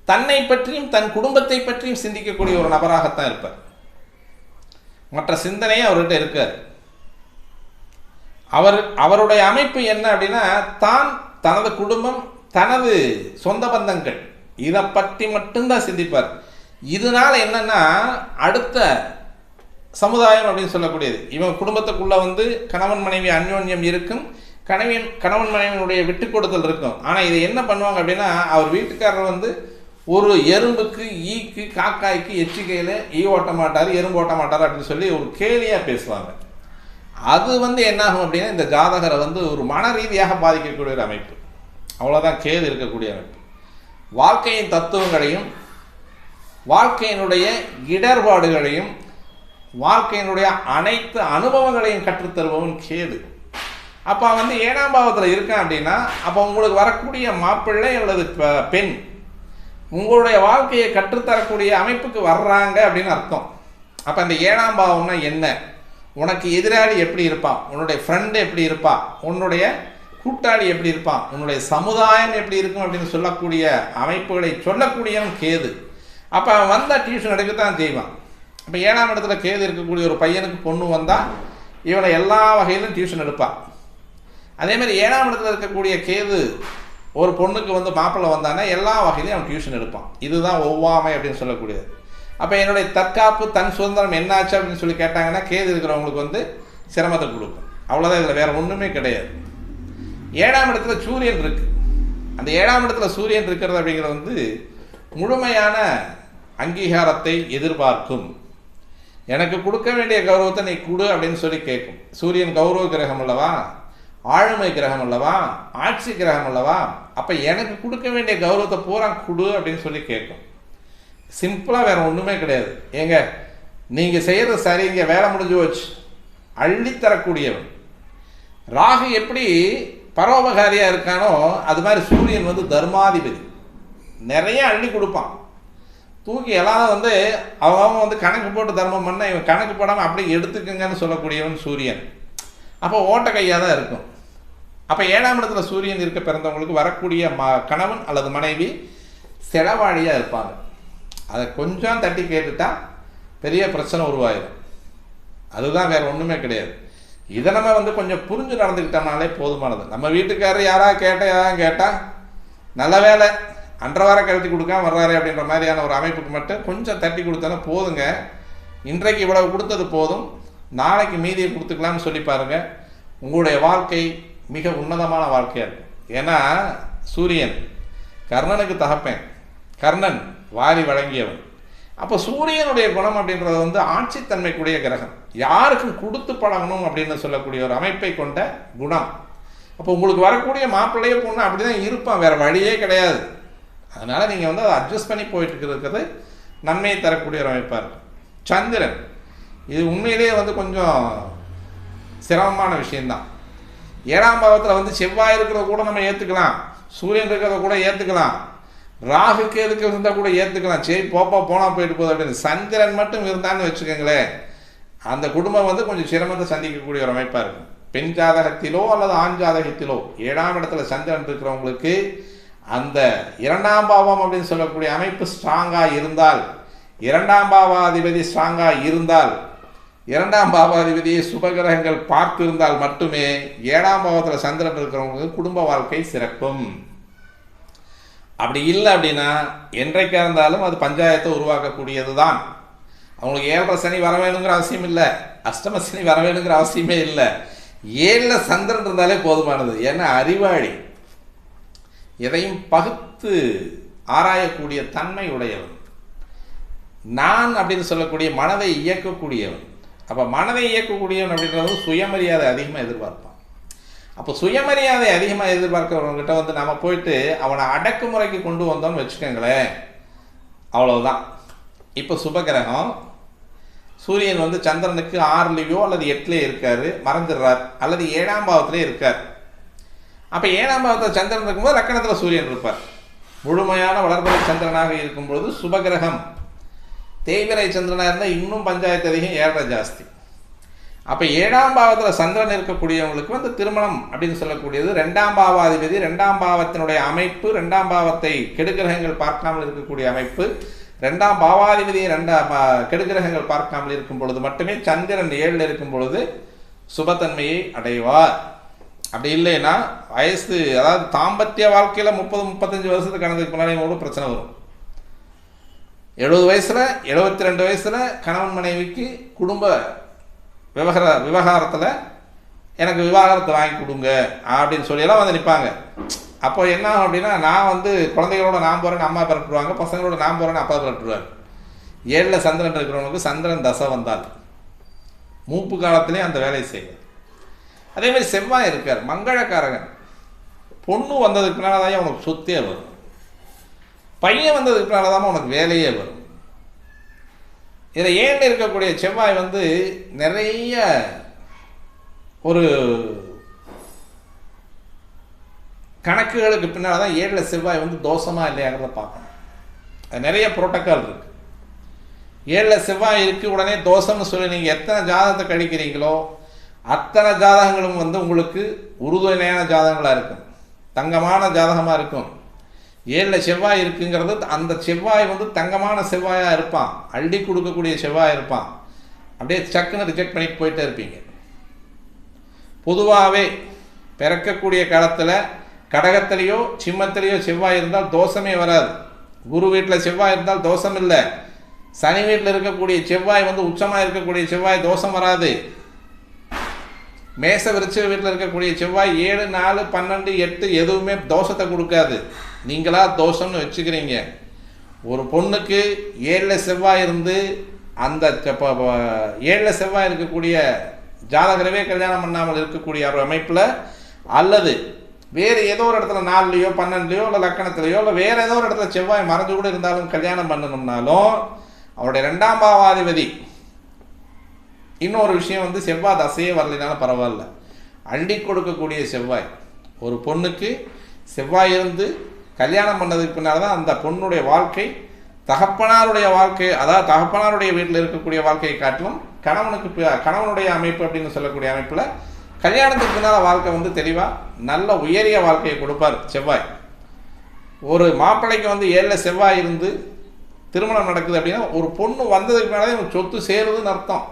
தன்னை பற்றியும் தன் குடும்பத்தை பற்றியும் சிந்திக்கக்கூடிய ஒரு நபராகத்தான் இருப்பார். மற்ற சிந்தனையே அவர்கிட்ட இருக்கார். அவருடைய அமைப்பு என்ன அப்படின்னா, தான், தனது குடும்பம், தனது சொந்த பந்தங்கள் இதை பற்றி மட்டும்தான் சிந்திப்பார். இதனால என்னன்னா அடுத்த சமுதாயம் அப்படின்னு சொல்லக்கூடியது, இவன் குடும்பத்துக்குள்ள வந்து கணவன் மனைவி அந்யோன்யம் இருக்கும், கணவன் மனைவியினுடைய விட்டு கொடுத்தல் இருக்கும். ஆனால் இதை என்ன பண்ணுவாங்க அப்படின்னா, அவர் வீட்டுக்காரர் வந்து ஒரு எறும்புக்கு, ஈக்கு, காக்காய்க்கு எச்சிக்கையில் ஈ ஓட்ட மாட்டார், எறும்பு ஓட்ட மாட்டார் அப்படின்னு சொல்லி ஒரு கேலியாக பேசுவாங்க. அது வந்து என்னாகும் அப்படின்னா இந்த ஜாதகரை வந்து ஒரு மன ரீதியாக பாதிக்கக்கூடிய ஒரு அமைப்பு. அவ்வளோதான் கேது இருக்கக்கூடிய அமைப்பு. வாழ்க்கையின் தத்துவங்களையும் வாழ்க்கையினுடைய இடர்பாடுகளையும் வாழ்க்கையினுடைய அனைத்து அனுபவங்களையும் கற்றுத்தருபவன் கேது. அப்போ வந்து 7ஆம் பாவத்தில் இருக்கான் அப்படின்னா, அப்போ உங்களுக்கு வரக்கூடிய மாப்பிள்ளை அல்லது பெண் உங்களுடைய வாழ்க்கையை கற்றுத்தரக்கூடிய அமைப்புக்கு வர்றாங்க அப்படின்னு அர்த்தம். அப்போ அந்த 7ஆம் பாவம்னா என்ன, உனக்கு எதிராளி எப்படி இருப்பான், உன்னுடைய ஃப்ரெண்டு எப்படி இருப்பான், உன்னுடைய கூட்டாளி எப்படி இருப்பான், உன்னுடைய சமுதாயம் எப்படி இருக்கும் அப்படின்னு சொல்லக்கூடிய அமைப்புகளை சொல்லக்கூடியவன் கேது. அப்போ அவன் வந்தால் டியூஷன் எடுக்கத்தான் செய்வான். இப்போ 7ஆம் இடத்துல கேது இருக்கக்கூடிய ஒரு பையனுக்கு பொண்ணு வந்தால் இவனை எல்லா வகையிலும் டியூஷன் எடுப்பான். அதேமாதிரி 7ஆம் இடத்துல இருக்கக்கூடிய கேது ஒரு பொண்ணுக்கு வந்து மாப்பிள்ளை வந்தானே எல்லா வகையிலையும் அவன் டியூஷன் எடுப்பான். இதுதான் ஒவ்வாமை அப்படின்னு சொல்லக்கூடியது. அப்போ என்னுடைய தற்காப்பு, தன் சுதந்திரம் என்னாச்சு அப்படின்னு சொல்லி கேட்டாங்கன்னா கேது இருக்கிறவங்களுக்கு வந்து சிரமத்தை கொடுக்கும். அவ்வளோதான், இதில் வேறு ஒன்றுமே கிடையாது. 7ஆம் இடத்துல சூரியன் இருக்குது. அந்த 7ஆம் இடத்துல சூரியன் இருக்கிறது அப்படிங்கிறது வந்து முழுமையான அங்கீகாரத்தை எதிர்பார்க்கும். எனக்கு கொடுக்க வேண்டிய கௌரவத்தை நீ கொடு அப்படின்னு சொல்லி கேட்கும். சூரியன் கௌரவ கிரகம் அல்லவா, ஆளுமை கிரகம் அல்லவா, ஆட்சி கிரகம் அல்லவா. அப்போ எனக்கு கொடுக்க வேண்டிய கௌரவத்தை பூரா கொடு அப்படின்னு சொல்லி கேட்கும். சிம்பிளாக வேறு ஒன்றுமே கிடையாது. ஏங்க நீங்கள் செய்கிறது சரிங்க, வேலை முடிஞ்சு வச்சு அள்ளித்தரக்கூடியவன். ராகு எப்படி பரோபகாரியாக இருக்கானோ அது மாதிரி சூரியன் வந்து தர்மாதிபதி, நிறைய அள்ளி கொடுப்பான். தூக்கி எல்லாம் வந்து அவங்க வந்து கணக்கு போட்டு தர்மம் பண்ணால் இவன் கணக்கு போடாமல் அப்படியே எடுத்துக்குங்கன்னு சொல்லக்கூடியவன் சூரியன். அப்போ ஓட்ட கையாக தான் இருக்கும். அப்போ 7ஆம் இடத்துல சூரியன் இருக்க பிறந்தவங்களுக்கு வரக்கூடிய கணவன் அல்லது மனைவி செலவாளியாக இருப்பாங்க. அதை கொஞ்சம் தட்டி கேட்டுட்டா பெரிய பிரச்சனை உருவாயிடும். அதுதான், வேறு ஒன்றுமே கிடையாது. இதை நம்ம வந்து கொஞ்சம் புரிஞ்சு நடந்துக்கிட்டோம்னாலே போதுமானது. நம்ம வீட்டுக்காரர் யாராவது கேட்டால் நல்ல வேலை அன்றவார கழட்டி கொடுக்காம வர்றாரு அப்படின்ற மாதிரியான ஒரு அமைப்புக்கு மட்டும் கொஞ்சம் தட்டி கொடுத்தாலும் போதுங்க. இன்றைக்கு இவ்வளவு கொடுத்தது போதும், நாளைக்கு மீதியை கொடுத்துக்கலாம்னு சொல்லி பாருங்கள். உங்களுடைய வாழ்க்கை மிக உன்னதமான வாழ்க்கையாக இருக்கும். ஏன்னா சூரியன் கர்ணனுக்கு தகப்பேன், கர்ணன் வாரி வழங்கியவன். அப்போ சூரியனுடைய குணம் அப்படின்றது வந்து ஆட்சித்தன்மைக்குரிய கிரகம், யாருக்கும் கொடுத்து பழகணும் அப்படின்னு சொல்லக்கூடிய ஒரு அமைப்பை கொண்ட குணம். அப்போ உங்களுக்கு வரக்கூடிய மாப்பிள்ளையே பொண்ணு அப்படி தான் இருப்பான், வேறு வழியே கிடையாது. அதனால் நீங்கள் வந்து அதை அட்ஜஸ்ட் பண்ணி போயிட்டு இருக்கிறது நன்மையை தரக்கூடிய ஒரு அமைப்பாக இருக்கும். சந்திரன் இது உண்மையிலேயே வந்து கொஞ்சம் சிரமமான விஷயந்தான். 7ஆம் பாவத்தில் வந்து செவ்வாய் இருக்கிறத கூட நம்ம ஏற்றுக்கலாம், சூரியன் இருக்கிறத கூட ஏற்றுக்கலாம், ராகுக்கு எதுக்கு இருந்தால் கூட ஏற்றுக்கலாம். சரி போனால் போயிட்டு போகுது அப்படின்னு. சந்திரன் மட்டும் இருந்தான்னு வச்சுக்கோங்களேன், அந்த குடும்பம் வந்து கொஞ்சம் சிரமத்தை சந்திக்கக்கூடிய ஒரு அமைப்பாக இருக்கும். பெண் ஜாதகத்திலோ அல்லது ஆண் ஜாதகத்திலோ 7ஆம் இடத்துல சந்திரன் இருக்கிறவங்களுக்கு அந்த 2ஆம் பாவம் அப்படின்னு சொல்லக்கூடிய அமைப்பு ஸ்ட்ராங்காக இருந்தால், 2ஆம் பாவாதிபதி ஸ்ட்ராங்காக இருந்தால் இரண்டாம் பாவாதிபதியை சுபகிரகங்கள் பார்த்திருந்தால் மட்டுமே 7ஆம் பாவத்தில் சந்திரன் இருக்கிறவங்களுக்கு குடும்ப வாழ்க்கை சிறக்கும். அப்படி இல்லை அப்படின்னா என்றைக்கா இருந்தாலும் அது பஞ்சாயத்தை உருவாக்கக்கூடியது தான். அவங்களுக்கு 7.5 சனி வர வேணுங்கிற அவசியம் இல்லை, அஷ்டம சனி வர வேணுங்கிற அவசியமே இல்லை. 7ல் சந்திரன் இருந்தாலே போதுமானது. ஏன்னா அறிவாளி, எதையும் பகுத்து ஆராயக்கூடிய தன்மை உடையவன், நான் அப்படின்னு சொல்லக்கூடிய மனதை இயக்கக்கூடியவன். அப்போ மனதை இயக்கக்கூடியவன் அப்படின்றது சுயமரியாதை அதிகமாக எதிர்பார்ப்பான். அப்போ சுயமரியாதை அதிகமாக எதிர்பார்க்கிறவங்ககிட்ட வந்து நம்ம போயிட்டு அவனை அடக்குமுறைக்கு கொண்டு வந்தோம்னு வச்சுக்கோங்களேன், அவ்வளவுதான். இப்போ சுபகிரகம் சூரியன் வந்து சந்திரனுக்கு 6லேயோ அல்லது 8லேயோ இருக்கார், மறைஞ்சிடுறார், அல்லது 7ஆம் பாவத்திலே இருக்கார். அப்போ 7ஆம் பாவத்தில் சந்திரன் இருக்கும்போது லக்கணத்தில் சூரியன் இருப்பார். முழுமையான வளர்பறை சந்திரனாக இருக்கும்பொழுது சுபகிரகம். தேய்பிரை சந்திரனாக இருந்தால் இன்னும் பஞ்சாயத்து அதிகம், 7 ஜாஸ்தி. அப்போ 7ஆம் பாவத்தில் சந்திரன் இருக்கக்கூடியவங்களுக்கு வந்து திருமணம் அப்படின்னு சொல்லக்கூடியது 2ஆம் பாவாதிபதி, 2ஆம் பாவத்தினுடைய அமைப்பு, 2ஆம் பாவத்தை கெடுகிரகங்கள் பார்க்காமல் இருக்கக்கூடிய அமைப்பு, 2ஆம் பாவாதிபதி கெடுகிரகங்கள் பார்க்காமல் இருக்கும் பொழுது மட்டுமே சந்திரன் 7ல் இருக்கும் பொழுது சுபத்தன்மையை அடைவார். அப்படி இல்லைன்னா வயசு, அதாவது தாம்பத்திய வாழ்க்கையில் 30-35 வருஷத்துக்கு கணதுக்கு முன்னாடி கூட பிரச்சனை வரும். 70 வயசில் 72 வயசில் கணவன் மனைவிக்கு குடும்ப விவகாரத்தில் எனக்கு விவாகரத்தை வாங்கி கொடுங்க அப்படின்னு சொல்லியெல்லாம் வந்து நிற்பாங்க. அப்போ என்ன ஆகும் அப்படின்னா, நான் வந்து குழந்தைகளோட நான் போகிறேன்னு அம்மா பிறட்டுருவாங்க, பசங்களோட நான் போகிறேன்னு அப்பா பிறட்டுருவார். 7ல் சந்திரன் இருக்கிறவனுக்கு சந்திரன் தசை வந்தால் மூப்பு காலத்திலே அந்த வேலையை செய்வார். அதேமாதிரி செவ்வாய் இருக்கார், மங்களக்காரகன். பொண்ணு வந்ததுக்கு பின்னால் தான் அவனுக்கு சொத்தே வரும், பையன் வந்ததுக்கு பின்னால் தான் உனக்கு வேலையே வரும். இதில் 7ல் இருக்கக்கூடிய செவ்வாய் வந்து நிறைய ஒரு கணக்குகளுக்கு பின்னால் தான் 7ல் செவ்வாய் வந்து தோஷமாக இல்லையாங்கிறத பார்க்கணும். அது நிறைய புரோட்டோக்கால் இருக்குது. 7ல் செவ்வாய் இருக்குது உடனே தோஷம்னு சொல்லி நீங்கள் எத்தனை ஜாதகத்தை கழிக்கிறீங்களோ அத்தனை ஜாதகங்களும் வந்து உங்களுக்கு உறுதுணையான ஜாதகங்களாக இருக்கும், தங்கமான ஜாதகமாக இருக்கும். 7ல் செவ்வாய் இருக்குங்கிறது அந்த செவ்வாய் வந்து தங்கமான செவ்வாயாக இருப்பான், அள்ளி கொடுக்கக்கூடிய செவ்வாய் இருப்பான். அப்படியே சக்குன்னு ரிஜெக்ட் பண்ணிட்டு போயிட்டே இருப்பீங்க. பொதுவாகவே பிறக்கக்கூடிய காலத்தில் கடகத்திலேயோ சிம்மத்திலேயோ செவ்வாய் இருந்தால் தோஷமே வராது. குரு வீட்டில் செவ்வாய் இருந்தால் தோஷம் இல்லை. சனி வீட்டில் இருக்கக்கூடிய செவ்வாய் வந்து உச்சமாக இருக்கக்கூடிய செவ்வாய் தோஷம் வராது. மேச விருச்சிக வீட்டில் இருக்கக்கூடிய செவ்வாய் 7, 4, 12, 8 எதுவுமே தோஷத்தை கொடுக்காது. நீங்களா தோஷம்னு வச்சுக்கிறீங்க. ஒரு பொண்ணுக்கு 7ல் செவ்வாய் இருந்து அந்த 7ல் செவ்வாய் இருக்கக்கூடிய ஜாதகரவே கல்யாணம் பண்ணாமல் இருக்கக்கூடிய ஒரு அமைப்பில், அல்லது வேறு ஏதோ ஒரு இடத்துல 4லேயோ 12லேயோ இல்லை லக்கணத்திலேயோ இல்லை வேறு ஏதோ ஒரு இடத்துல செவ்வாய் மறைஞ்சு கூட இருந்தாலும் கல்யாணம் பண்ணணும்னாலும் அவருடைய 2ஆம் பாவாதிபதி, இன்னொரு விஷயம் வந்து செவ்வாய் தசையே வரலைனாலும் பரவாயில்ல, அள்ளி கொடுக்கக்கூடிய செவ்வாய். ஒரு பொண்ணுக்கு செவ்வாய் இருந்து கல்யாணம் பண்ணதுக்கு பின்னால் தான் அந்த பொண்ணுடைய வாழ்க்கை தகப்பனாருடைய வாழ்க்கை, அதாவது தகப்பனாருடைய வீட்டில் இருக்கக்கூடிய வாழ்க்கையை காட்டிலும் கணவனுடைய அமைப்பு அப்படின்னு சொல்லக்கூடிய அமைப்பில் கல்யாணத்துக்கு பின்னால் வாழ்க்கை வந்து தெளிவாக நல்ல உயரிய வாழ்க்கையை கொடுப்பார் செவ்வாய். ஒரு மாப்பிள்ளைக்கு வந்து 7ல் செவ்வாய் இருந்து திருமணம் நடக்குது அப்படின்னா ஒரு பொண்ணு வந்ததுக்கு மேலே சொத்து சேருதுன்னு அர்த்தம்.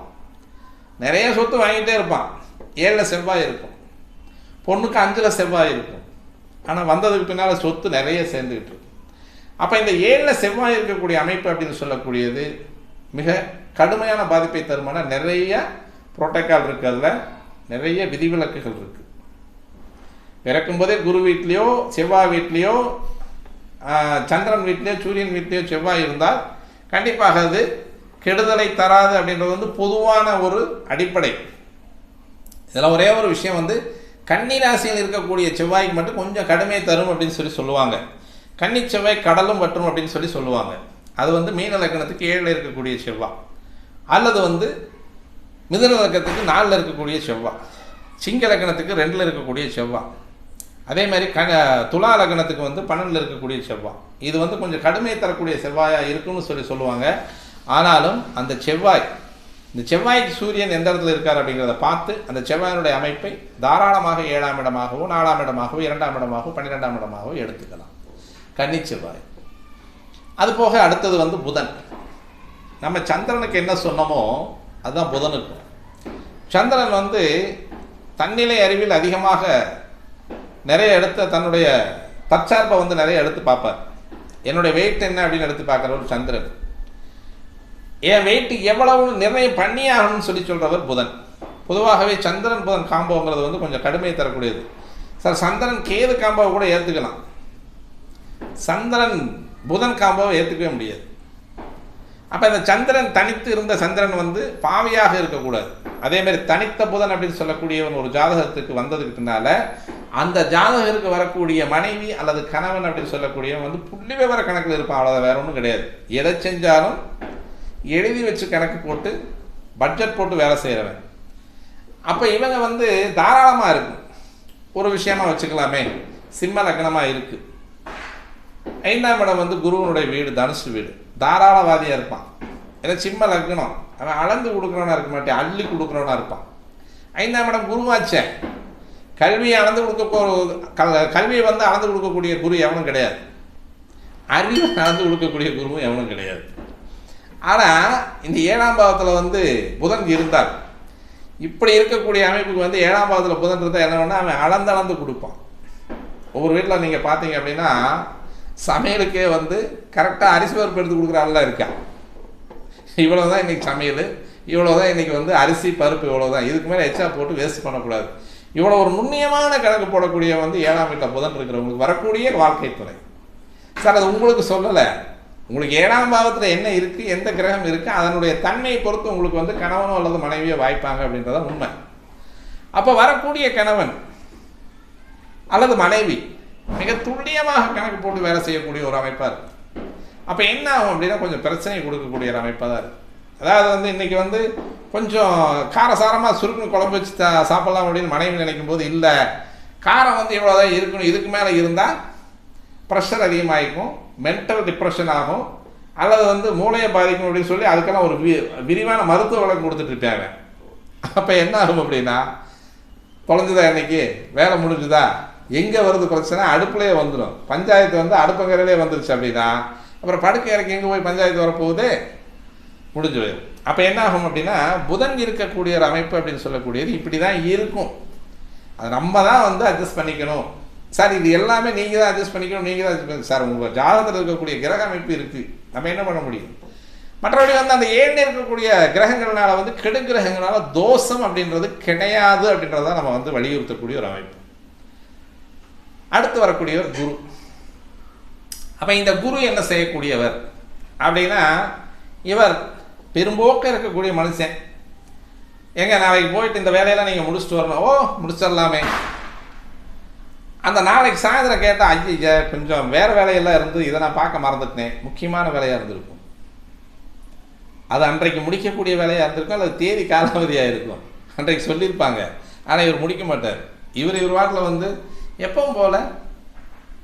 நிறைய சொத்து வாங்கிட்டே இருப்பான். 7ல் செவ்வாய் இருக்கும், பொண்ணுக்கு 5ல் செவ்வாய் இருக்கும், ஆனால் வந்ததுக்கு பின்னால் சொத்து நிறைய சேர்ந்துக்கிட்டு இருக்கும். அப்போ இந்த 7ல் செவ்வாய் இருக்கக்கூடிய அமைப்பு அப்படின்னு சொல்லக்கூடியது மிக கடுமையான பாதிப்பை தருமான நிறைய புரோட்டோக்கால் இருக்குது, அதில் நிறைய விதிவிலக்குகள் இருக்குது. பிறக்கும்போதே குரு வீட்லேயோ செவ்வாய் வீட்லேயோ சந்திரன் வீட்லேயோ சூரியன் வீட்லேயோ செவ்வாய் இருந்தால் கண்டிப்பாக அது கெடுதலை தராது அப்படின்றது வந்து பொதுவான ஒரு அடிப்படை. இதில் ஒரே ஒரு விஷயம் வந்து கன்னி ராசியில் இருக்கக்கூடிய செவ்வாய்க்கு மட்டும் கொஞ்சம் கடுமையை தரும் அப்படின்னு சொல்லுவாங்க. கன்னி செவ்வாய் கடலும் வற்றும் அப்படின்னு சொல்லுவாங்க. அது வந்து மீன லக்கணத்துக்கு 7ல் இருக்கக்கூடிய செவ்வாய், அல்லது வந்து மிதுன லக்கணத்துக்கு 4ல் இருக்கக்கூடிய செவ்வாய், சிங்க லக்கணத்துக்கு 2ல் இருக்கக்கூடிய செவ்வாய், அதே மாதிரி துலா லக்கணத்துக்கு வந்து 12ல் இருக்கக்கூடிய செவ்வாய். இது வந்து கொஞ்சம் கடுமையை தரக்கூடிய செவ்வாயாக இருக்குன்னு சொல்லுவாங்க. ஆனாலும் அந்த செவ்வாய், இந்த செவ்வாய்க்கு சூரியன் எந்த இடத்துல இருக்கார் அப்படிங்கிறத பார்த்து அந்த செவ்வாயினுடைய அமைப்பை தாராளமாக 7ஆம் இடமாகவோ 4ஆம் இடமாகவோ 2ஆம் இடமாகவோ 12ஆம் இடமாகவோ எடுத்துக்கலாம் கன்னி செவ்வாய். அது போக அடுத்தது வந்து புதன். நம்ம சந்திரனுக்கு என்ன சொன்னோமோ அதுதான் புதனுக்கும். சந்திரன் வந்து தன்னிலை அறிவில் அதிகமாக நிறைய எடுத்து தன்னுடைய தற்சார்பை வந்து நிறைய எடுத்து பார்ப்பார். என்னுடைய வெயிட் என்ன அப்படின்னு எடுத்து பார்க்குற ஒரு சந்திரன். என் வெயிட்டு எவ்வளவு நிர்ணயம் பண்ணியாகணும்னு சொல்கிறவர் புதன். பொதுவாகவே சந்திரன் புதன் காம்போங்கிறது வந்து கொஞ்சம் கடுமையை தரக்கூடியது. சார் சந்திரன் கேது காம்போவை கூட ஏற்றுக்கலாம், சந்திரன் புதன் காம்போவை ஏற்றுக்கவே முடியாது. அப்போ இந்த சந்திரன் தனித்து இருந்த சந்திரன் வந்து பாவியாக இருக்கக்கூடாது. அதேமாதிரி தனித்த புதன் அப்படின்னு சொல்லக்கூடியவன் ஒரு ஜாதகத்துக்கு வந்ததுக்கு பின்னால் அந்த ஜாதகருக்கு வரக்கூடிய மனைவி அல்லது கணவன் அப்படின்னு சொல்லக்கூடியவன் வந்து புள்ளி விவர கணக்கில் இருப்பான், அவ்வளோதான், வேற ஒன்றும் கிடையாது. எதை செஞ்சாலும் எழுதி வச்சு கணக்கு போட்டு பட்ஜெட் போட்டு வேலை செய்கிறவன். அப்போ இவங்க வந்து தாராளமாக இருக்கும். ஒரு விஷயமா வச்சுக்கலாமே, சிம்ம லக்னமாக இருக்குது, 5ஆம் இடம் வந்து குருவனுடைய வீடு, தனுசு வீடு, தாராளவாதியாக இருப்பான். ஏன்னா சிம்ம லக்னம், அவன் அளந்து கொடுக்குறவனா இருக்க மாட்டேன், அள்ளி கொடுக்குறவனா இருப்பான். 5ஆம் இடம் குருவாச்சே, கல்வியை அளந்து கல்வியை வந்து அளந்து கொடுக்கக்கூடிய குரு எவனும் கிடையாது, அறிவை அளந்து கொடுக்கக்கூடிய குருவும் எவனும் கிடையாது. ஆனால் இந்த 7ஆம் பாவத்தில் வந்து புதன் இருந்தால், இப்படி இருக்கக்கூடிய அமைப்புக்கு வந்து 7ஆம் பாவத்தில் புதன் இருந்தால் என்ன வேணால் அவன் அளந்து கொடுப்பான். ஒவ்வொரு வீட்டில் நீங்கள் பார்த்தீங்க அப்படின்னா சமையலுக்கே வந்து கரெக்டாக அரிசி பருப்பு எடுத்து கொடுக்குற ஆள்லாம் இருக்கான். இவ்வளோ தான் இன்றைக்கி சமையல், இவ்வளோ தான் இன்றைக்கி வந்து அரிசி பருப்பு, இவ்வளோ தான், இதுக்கு மேலே எச்சா போட்டு வேஸ்ட் பண்ணக்கூடாது. இவ்வளோ ஒரு நுண்ணியமான கணக்கு போடக்கூடிய வந்து 7ஆம் வீட்டில் புதன் இருக்கிறவங்களுக்கு வரக்கூடிய வாழ்க்கை துறை. சார் அது உங்களுக்கு சொல்லலை, உங்களுக்கு 7ஆம் பாவத்தில் என்ன இருக்குது, எந்த கிரகம் இருக்குது, அதனுடைய தன்மையை பொறுத்து உங்களுக்கு வந்து கணவனோ அல்லது மனைவியோ வாய்ப்பாங்க அப்படின்றத உண்மை. அப்போ வரக்கூடிய கணவன் அல்லது மனைவி மிக துல்லியமாக கணக்கு போட்டு வேலை செய்யக்கூடிய ஒரு அமைப்பாக இருக்குது. அப்போ என்ன ஆகும் அப்படின்னா கொஞ்சம் பிரச்சனை கொடுக்கக்கூடிய ஒரு அமைப்பாக தான் இருக்குது. அதாவது வந்து இன்றைக்கி வந்து கொஞ்சம் காரசாரமாக சுருக்குன்னு குழம்பு வச்சு சாப்பிட்லாம் அப்படின்னு மனைவி நினைக்கும் போது, இல்லை காரம் வந்து இவ்வளோதான் இருக்கணும், இதுக்கு மேலே இருந்தால் ப்ரெஷர் அதிகமாகிக்கும், மென்டல் டிப்ரெஷன் ஆகும், அல்லது வந்து மூளையை பாதிக்கும் அப்படின்னு சொல்லி அதுக்கெல்லாம் ஒரு விரிவான மருத்துவ வழக்கு கொடுத்துட்டு இருப்பாங்க. அப்போ என்ன ஆகும் அப்படின்னா, தொலைஞ்சுதா இன்னைக்கு வேலை முடிஞ்சுதா, எங்கே வருது பிரச்சனை, அடுப்புலேயே வந்துடும். பஞ்சாயத்து வந்து அடுப்பங்கரையிலே வந்துருச்சு அப்படின்னா அப்புறம் படுக்கை இறக்கி எங்கே போய் பஞ்சாயத்து வரப்போகுது, முடிஞ்சு போயிடும். அப்போ என்ன ஆகும் அப்படின்னா, புதன் இருக்கக்கூடிய ஒரு அமைப்பு அப்படின்னு சொல்லக்கூடியது இப்படி தான் இருக்கும். அது நம்ம தான் வந்து அட்ஜஸ்ட் பண்ணிக்கணும். சார் இது எல்லாமே நீங்கள் தான் அட்ஜஸ்ட் பண்ணிக்கணும், நீங்கள் தான் அட்ஜஸ்ட் பண்ணி சார் உங்கள் ஜாதகத்தில் இருக்கக்கூடிய கிரக அமைப்பு இருக்குது, நம்ம என்ன பண்ண முடியும். மற்றபடி வந்து அந்த 7 இருக்கக்கூடிய கிரகங்கள்னால வந்து கெடு கிரகங்களால தோஷம் அப்படின்றது கிடையாது அப்படின்றத நம்ம வந்து வலியுறுத்தக்கூடிய ஒரு அமைப்பு. அடுத்து வரக்கூடியவர் குரு. அப்போ இந்த குரு என்ன செய்யக்கூடியவர் அப்படின்னா, இவர் பெரும்போக்க இருக்கக்கூடிய மனுஷன். எங்க நாளைக்கு போயிட்டு இந்த வேலையெல்லாம் நீங்கள் முடிச்சுட்டு வரணும், ஓ முடிச்சிடலாமே. அந்த நாளைக்கு சாயந்தரம் கேட்டால் ஐயா கொஞ்சம் வேறு வேலையெல்லாம் இருந்து இதை நான் பார்க்க மறந்துட்டேன், முக்கியமான வேலையாக இருந்திருக்கும், அது அன்றைக்கு முடிக்கக்கூடிய வேலையாக இருந்திருக்கும், அல்லது தேதி காலாவதியாக இருக்கும், அன்றைக்கு சொல்லியிருப்பாங்க. ஆனால் இவர் முடிக்க மாட்டார். இவர் வாட்டில் வந்து எப்பவும் போல்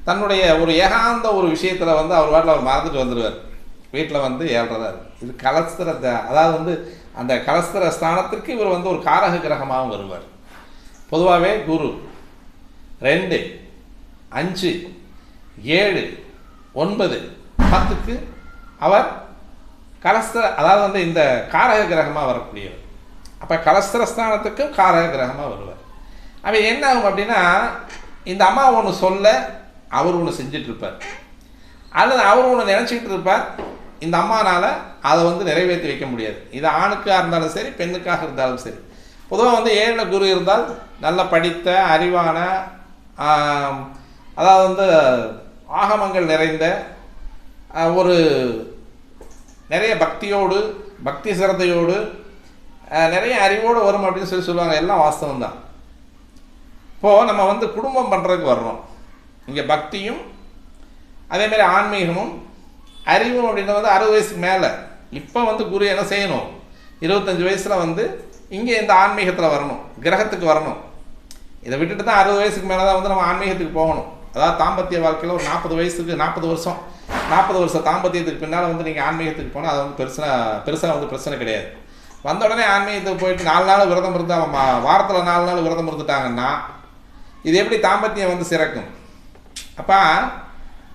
தன்னுடைய ஒரு ஏகாந்த ஒரு விஷயத்தில் வந்து அவர் வாட்டில் அவர் மறந்துட்டு வந்துடுவார். வீட்டில் வந்து ஏழ்றதா இருக்குது. இது கலஸ்திரத்தை, அதாவது வந்து அந்த கலஸ்திர ஸ்தானத்திற்கு இவர் வந்து ஒரு காரக கிரகமாகவும் வருவார். பொதுவாகவே குரு 2, 5, 7, 9, 10க்கு அவர் கலஸ்திர, அதாவது வந்து இந்த காரக கிரகமாக வரக்கூடியவர். அப்போ கலஸ்திர ஸ்தானத்துக்கும் காரக கிரகமாக வருவார். அப்போ என்ன ஆகும் அப்படின்னா, இந்த அம்மா ஒன்று சொல்ல அவர் ஒன்று செஞ்சிட்ருப்பார், அல்லது அவர் ஒன்று நினச்சிக்கிட்டு இருப்பார், இந்த அம்மானால் அதை வந்து நிறைவேற்றி வைக்க முடியாது. இது ஆணுக்காக இருந்தாலும் சரி, பெண்ணுக்காக இருந்தாலும் சரி. பொதுவாக வந்து 7 குரு இருந்தால் நல்ல படித்த அறிவான, அதாவது வந்து ஆகமங்கள் நிறைந்த ஒரு நிறைய பக்தியோடு, பக்தி சிரத்தையோடு, நிறைய அறிவோடு வரும் அப்படின்னு சொல்லுவாங்க. எல்லாம் வாஸ்தவம் தான். இப்போது நம்ம வந்து குடும்பம் பண்ணுறதுக்கு வர்றோம். இங்கே பக்தியும் அதேமாதிரி ஆன்மீகமும் அறிவும் அப்படின்றது வந்து 60 வயசுக்கு மேலே. இப்போ வந்து குரு என்ன செய்யணும், 25 வயசில் வந்து இங்கே இந்த ஆன்மீகத்தில் வரணும், கிரகத்துக்கு வரணும். இதை விட்டுட்டு தான் 60 வயசுக்கு மேலே தான் வந்து நம்ம ஆன்மீகத்துக்கு போகணும். அதாவது தாம்பத்திய வாழ்க்கையில் ஒரு 40 வயசுக்கு 40 வருஷம் தாம்பத்தியத்துக்கு பின்னால் வந்து நீங்கள் ஆன்மீகத்துக்கு போனால் அது வந்து பெருசாக வந்து பிரச்சனை கிடையாது. வந்த உடனே ஆன்மீகத்துக்கு போயிட்டு 4 நாள் விரதம் இருந்து அவன் வாரத்தில் 4 நாள் விரதம் இருந்துட்டாங்கன்னா இது எப்படி தாம்பத்தியம் வந்து சிறக்கும். அப்போ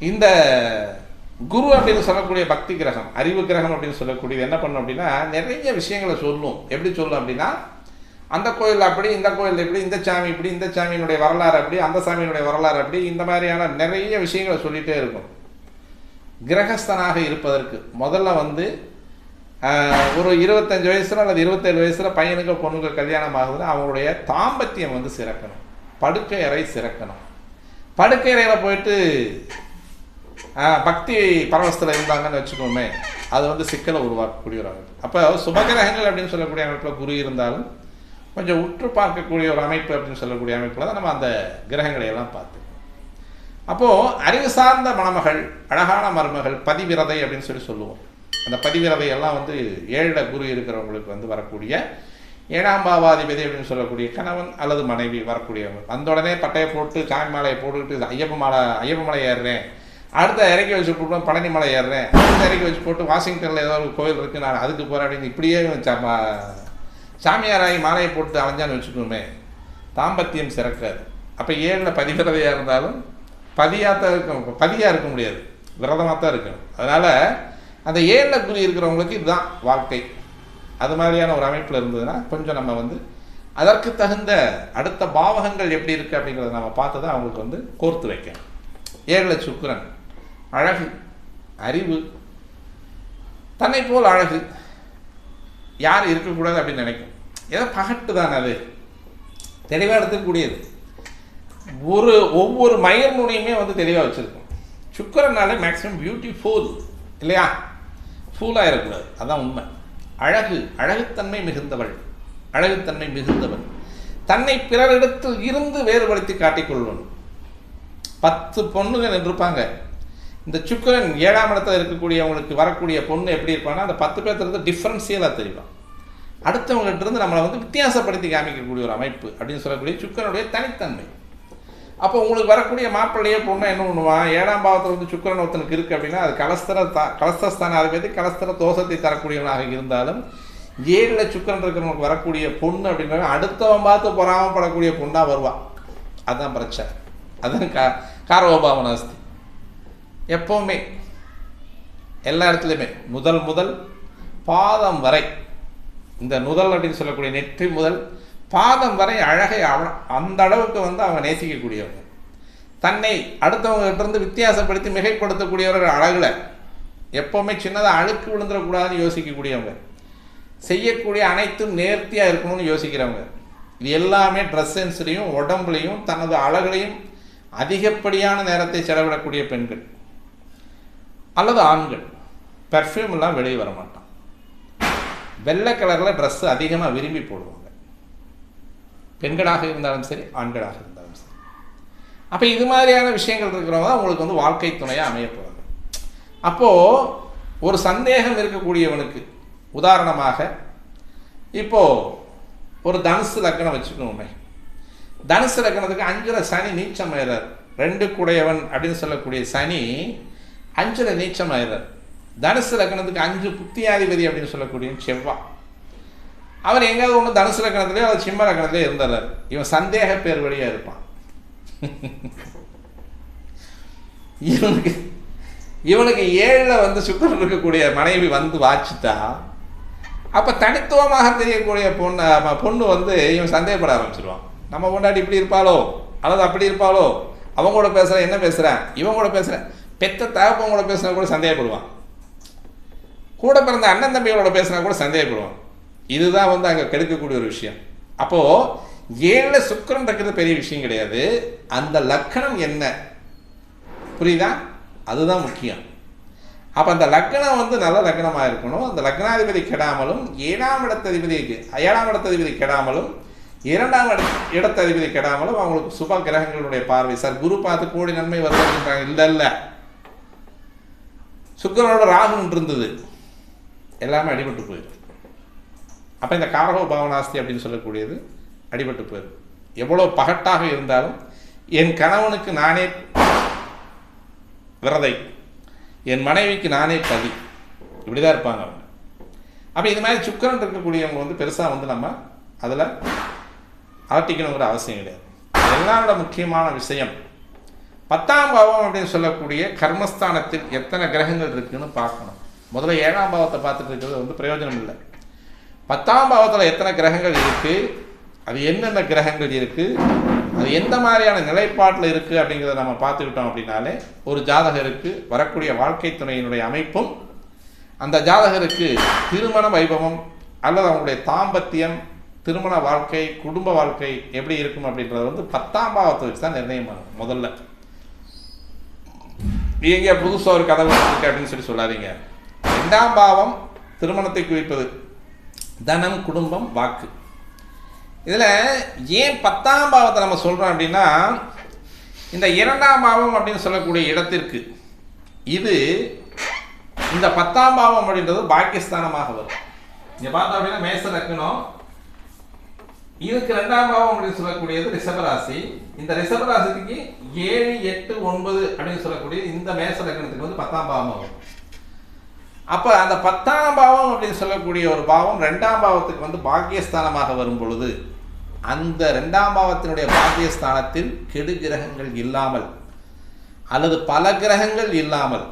இந்த குரு அப்படின்னு சொல்லக்கூடிய பக்தி கிரகம், அறிவு கிரகம் அப்படின்னு சொல்லக்கூடியது என்ன பண்ணும் அப்படின்னா நிறைய விஷயங்களை சொல்லும். எப்படி சொல்லும் அப்படின்னா அந்த கோயில் அப்படி, இந்த கோயில் இப்படி, இந்த சாமி இப்படி, இந்த சாமியினுடைய வரலாறு அப்படி, அந்த சாமியினுடைய வரலாறு அப்படி, இந்த மாதிரியான நிறைய விஷயங்களை சொல்லிகிட்டே இருக்கும். கிரகஸ்தனாக இருப்பதற்கு முதல்ல வந்து ஒரு 25 வயசுல அல்லது 27 வயசுல பையனுக்கு பொண்ணுக்கு கல்யாணம் ஆகுதுன்னா அவங்களுடைய தாம்பத்தியம் வந்து சிறக்கணும், படுக்கை அறை சிறக்கணும். படுக்கை அறையில் போயிட்டு பக்தி பரவசத்தில் இருந்தாங்கன்னு வச்சுக்கோமே, அது வந்து சிக்கலை உருவாக்கக்கூடிய ஒரு அமைப்பு. அப்போ சுபகிரகங்கள் அப்படின்னு சொல்லக்கூடிய அமைப்பில் குரு இருந்தாலும் கொஞ்சம் உற்று பார்க்கக்கூடிய ஒரு அமைப்பு அப்படின்னு சொல்லக்கூடிய அமைப்பில் தான் நம்ம அந்த கிரகங்களை எல்லாம் பார்த்துக்கணும். அப்போது அறிவு சார்ந்த மணமகள், அழகான மருமகள், பதிவிரதை அப்படின்னு சொல்லுவோம். அந்த பதிவிரதை எல்லாம் வந்து 7 குரு இருக்கிறவங்களுக்கு வந்து வரக்கூடிய 7ஆம் பாவாதிபதி அப்படின்னு சொல்லக்கூடிய கணவன் அல்லது மனைவி வரக்கூடியவங்க. அந்த உடனே பட்டையை போட்டு சாமி மாலையை போட்டுக்கிட்டு ஐயப்ப மலை ஏறுறேன், அடுத்த இறக்கி வச்சு போட்டு பழனி மலை ஏறுறேன், அடுத்த இறக்கி வச்சு போட்டு வாஷிங்டனில் ஏதோ ஒரு கோயில் இருக்குது நான் அதுக்கு போகிறேன் அப்படின்னு இப்படியே சாமியாராகி மாலையை போட்டு அலைஞ்சான்னு வச்சுக்கோமே, தாம்பத்தியம் சிறக்காது. அப்போ 7 பதிவிரதையாக இருந்தாலும் பதியாக இருக்க முடியாது, விரதமாக தான் இருக்கணும். அதனால் அந்த 7 குரு இருக்கிறவங்களுக்கு இதுதான் வாழ்க்கை. அது மாதிரியான ஒரு அமைப்பில் இருந்ததுன்னா கொஞ்சம் நம்ம வந்து அதற்கு தகுந்த அடுத்த பாவகங்கள் எப்படி இருக்குது அப்படிங்கிறத நம்ம பார்த்து தான் அவங்களுக்கு வந்து கோர்த்து வைக்கணும். 7 சுக்கிரன், அழகு, அறிவு, தன்னை போல் அழகு யார் இருக்கக்கூடாது அப்படின்னு நினைக்கும். ஏதோ பகட்டு தானே, அது தெளிவாக எடுத்துக்கூடியது. ஒவ்வொரு மயிர் நுனியுமே வந்து தெளிவாக வச்சுருக்கோம். சுக்கிரனாலே மேக்ஸிமம் பியூட்டிஃபுல் இல்லையா, ஃபூலாக இருக்கக்கூடாது, அதுதான் உண்மை. அழகுத்தன்மை மிகுந்தவள், அழகுத்தன்மை மிகுந்தவள், தன்னை பிறரிடத்தில் இருந்து வேறுபடுத்தி காட்டிக்கொள்வன். 10 பொண்ணுகள் இருப்பாங்க. இந்த சுக்கிரன் 7ஆம் இடத்துல இருக்கக்கூடியவங்களுக்கு வரக்கூடிய பொண்ணு எப்படி இருப்பாங்கன்னா அந்த 10 பேர்த்திலிருந்து டிஃப்ரென்ஷியலாக தெரியும். அடுத்தவங்ககிட்ட இருந்து நம்மளை வந்து வித்தியாசப்படுத்தி காமிக்கக்கூடிய ஒரு அமைப்பு அப்படின்னு சொல்லக்கூடிய சுக்கிரனுடைய தனித்தன்மை. அப்போ உங்களுக்கு வரக்கூடிய மாப்பிள்ளையே பொண்ணை என்ன பண்ணுவான், 7ஆம் பாவத்தில் வந்து சுக்கிரன் ஒருத்தனுக்கு இருக்குது அப்படின்னா அது கலஸ்தஸ்தான அதிபதி கலஸ்தர தோஷத்தை தரக்கூடியவனாக இருந்தாலும் 7 சுக்கிரன் இருக்கிறவங்களுக்கு வரக்கூடிய பொண்ணு அப்படின்றது அடுத்தவன் பார்த்து பொறாமப்படக்கூடிய பொண்ணாக வருவான். அதுதான் பிரச்சனை. அதுதான் காரவோபாவனாஸ்தி. எப்போவுமே எல்லா இடத்துலையுமே முதல் பாதம் வரை, இந்த முதல் அப்படின்னு சொல்லக்கூடிய நெற்றி முதல் பாதம் வரை அழகை அந்த அளவுக்கு வந்து அவங்க நேசிக்கக்கூடியவங்க. தன்னை அடுத்தவங்ககிட்ட இருந்து வித்தியாசப்படுத்தி மிகைப்படுத்தக்கூடியவர்கள் அழகில் எப்போவுமே சின்னதாக அழுக்கு விழுந்துடக்கூடாதுன்னு யோசிக்கக்கூடியவங்க, செய்யக்கூடிய அனைத்தும் நேர்த்தியாக இருக்கணும்னு யோசிக்கிறவங்க. இது எல்லாமே ட்ரெஸ் சென்ஸ்லையும் உடம்புலையும் தனது அழகுலையும் அதிகப்படியான நேரத்தை செலவிடக்கூடிய பெண்கள் அல்லது ஆண்கள். பெர்ஃப்யூம்லாம் வெளியே வர மாட்டான், வெள்ளை கலரில் ட்ரெஸ்ஸு அதிகமாக விரும்பி போடுவாங்க, பெண்களாக இருந்தாலும் சரி ஆண்களாக இருந்தாலும் சரி. அப்போ இது மாதிரியான விஷயங்கள் இருக்கிறவங்க தான் உங்களுக்கு வந்து வாழ்க்கை துணையாக அமையப்படுவாங்க. அப்போது ஒரு சந்தேகம் இருக்கக்கூடியவனுக்கு, உதாரணமாக இப்போது ஒரு தனுசு லக்னம் வச்சுக்கோமே, தனுசு லக்னத்துக்கு 5ல் சனி நீச்சமாயிறார். 2 குடையவன் அப்படின்னு சொல்லக்கூடிய சனி 5ல் நீச்சமாயிறார். தனுசு லக்னத்துக்கு 5 புத்தியாதிபதி அப்படின்னு சொல்லக்கூடிய செவ்வாய், அவர் எங்கேயாவது ஒன்று தனுசு லக்னத்திலேயோ அல்லது சிம்ம லக்னத்திலேயே இருந்தார். இவன் சந்தேக பேர் வழியாக இருப்பான். இவனுக்கு 7ல் வந்து சுக்கிரன் இருக்கக்கூடிய மனைவி வந்து வாச்சிட்டா, அப்போ தனித்துவமாக தெரியக்கூடிய பொண்ணு வந்து இவன் சந்தேகப்பட ஆரம்பிச்சிருவான். நம்ம பொண்டாட்டி இப்படி இருப்பாளோ அல்லது அப்படி இருப்பாளோ, அவங்க கூட பேசுகிறேன், என்ன பேசுகிறேன், இவங்க கூட பேசுகிறேன், பெத்த தகப்பன் கூட பேசுனா கூட சந்தேகப்படுவான், கூட பிறந்த அண்ணன் தம்பிகளோட பேசுனா கூட சந்தேகப்படுவான். இதுதான் வந்து அங்கே கெடுக்கக்கூடிய ஒரு விஷயம். அப்போது 7ல் சுக்கிரன் இருக்கிறது பெரிய விஷயம் கிடையாது, அந்த லக்கணம் என்ன புரியுதா, அதுதான் முக்கியம். அப்போ அந்த லக்னம் வந்து நல்ல லக்னமாக இருக்கணும். அந்த லக்னாதிபதி கெடாமலும் 7ஆம் இடத்ததிபதி கெடாமலும் 2ஆம் இடத்ததிபதி கெடாமலும் அவங்களுக்கு சுப கிரகங்களுடைய பார்வை. சார் குரு பார்த்து கோடி நன்மை வருதுன்றாங்க. இல்லை சுக்கிரனோட ராகுன்னு இருந்தது, எல்லாமே அடிபட்டு போயிடும். அப்போ இந்த காரகோ பாவனாஸ்தி அப்படின்னு சொல்லக்கூடியது அடிபட்டு போயிடும். எவ்வளோ பகட்டாக இருந்தாலும் என் கணவனுக்கு நானே விரதை, என் மனைவிக்கு நானே பதி, இப்படி தான் இருப்பாங்க அவங்க. அப்போ இது மாதிரி சுக்கிரன் இருக்கக்கூடியவங்க வந்து பெருசாக வந்து நம்ம அதில் அலட்டிக்கணுங்கிற அவசியம் கிடையாது. எல்லாரோட முக்கியமான விஷயம் 10ஆம் பாவம் அப்படின்னு சொல்லக்கூடிய கர்மஸ்தானத்தில் எத்தனை கிரகங்கள் இருக்குன்னு பார்க்கணும். முதல்ல 7ஆம் பாவத்தை பார்த்துட்டு இருக்கிறது வந்து பிரயோஜனம் இல்லை. 10ஆம் பாவத்தில் எத்தனை கிரகங்கள் இருக்குது, அது என்னென்ன கிரகங்கள் இருக்குது, அது எந்த மாதிரியான நிலைப்பாட்டில் இருக்குது அப்படிங்கிறத நம்ம பார்த்துக்கிட்டோம் அப்படின்னாலே ஒரு ஜாதகருக்கு வரக்கூடிய வாழ்க்கை துணையினுடைய அமைப்பும், அந்த ஜாதகருக்கு திருமண வைபவம் அல்லது அவங்களுடைய தாம்பத்தியம், திருமண வாழ்க்கை, குடும்ப வாழ்க்கை எப்படி இருக்கும் அப்படின்றது வந்து 10ஆம் பாவத்தை வச்சு தான் நிர்ணயம் பண்ணும். முதல்ல எங்கேயா புதுசாக ஒரு கதவு இருக்கு அப்படின்னு சொல்லாதீங்க. 2ஆம் பாவம் திருமணத்தை குறிப்பது, தனம், குடும்பம், வாக்கு. இதில் ஏன் 10ஆம் பாவத்தை நம்ம சொல்கிறோம் அப்படின்னா, இந்த 2ஆம் பாவம் அப்படின்னு சொல்லக்கூடிய இடத்திற்கு இது இந்த 10ஆம் பாவம் அப்படின்றது பாக்கியஸ்தானமாக வரும். இங்கே பார்த்தோம் அப்படின்னா மேச லக்னம், இதுக்கு 2ஆம் பாவம் அப்படின்னு சொல்லக்கூடியது ரிஷபராசி. இந்த ரிஷபராசிக்கு 7, 8, 9 அப்படின்னு சொல்லக்கூடிய இந்த மேச லக்னத்துக்கு வந்து 10ஆம் பாவம் வரும். அப்போ அந்த 10ஆம் பாவம் அப்படின்னு சொல்லக்கூடிய ஒரு பாவம் 2ஆம் பாவத்துக்கு வந்து பாக்கியஸ்தானமாக வரும் பொழுது, அந்த 2ஆம் பாவத்தினுடைய பாக்கியஸ்தானத்தில் கெடு கிரகங்கள் இல்லாமல் அல்லது பல கிரகங்கள் இல்லாமல்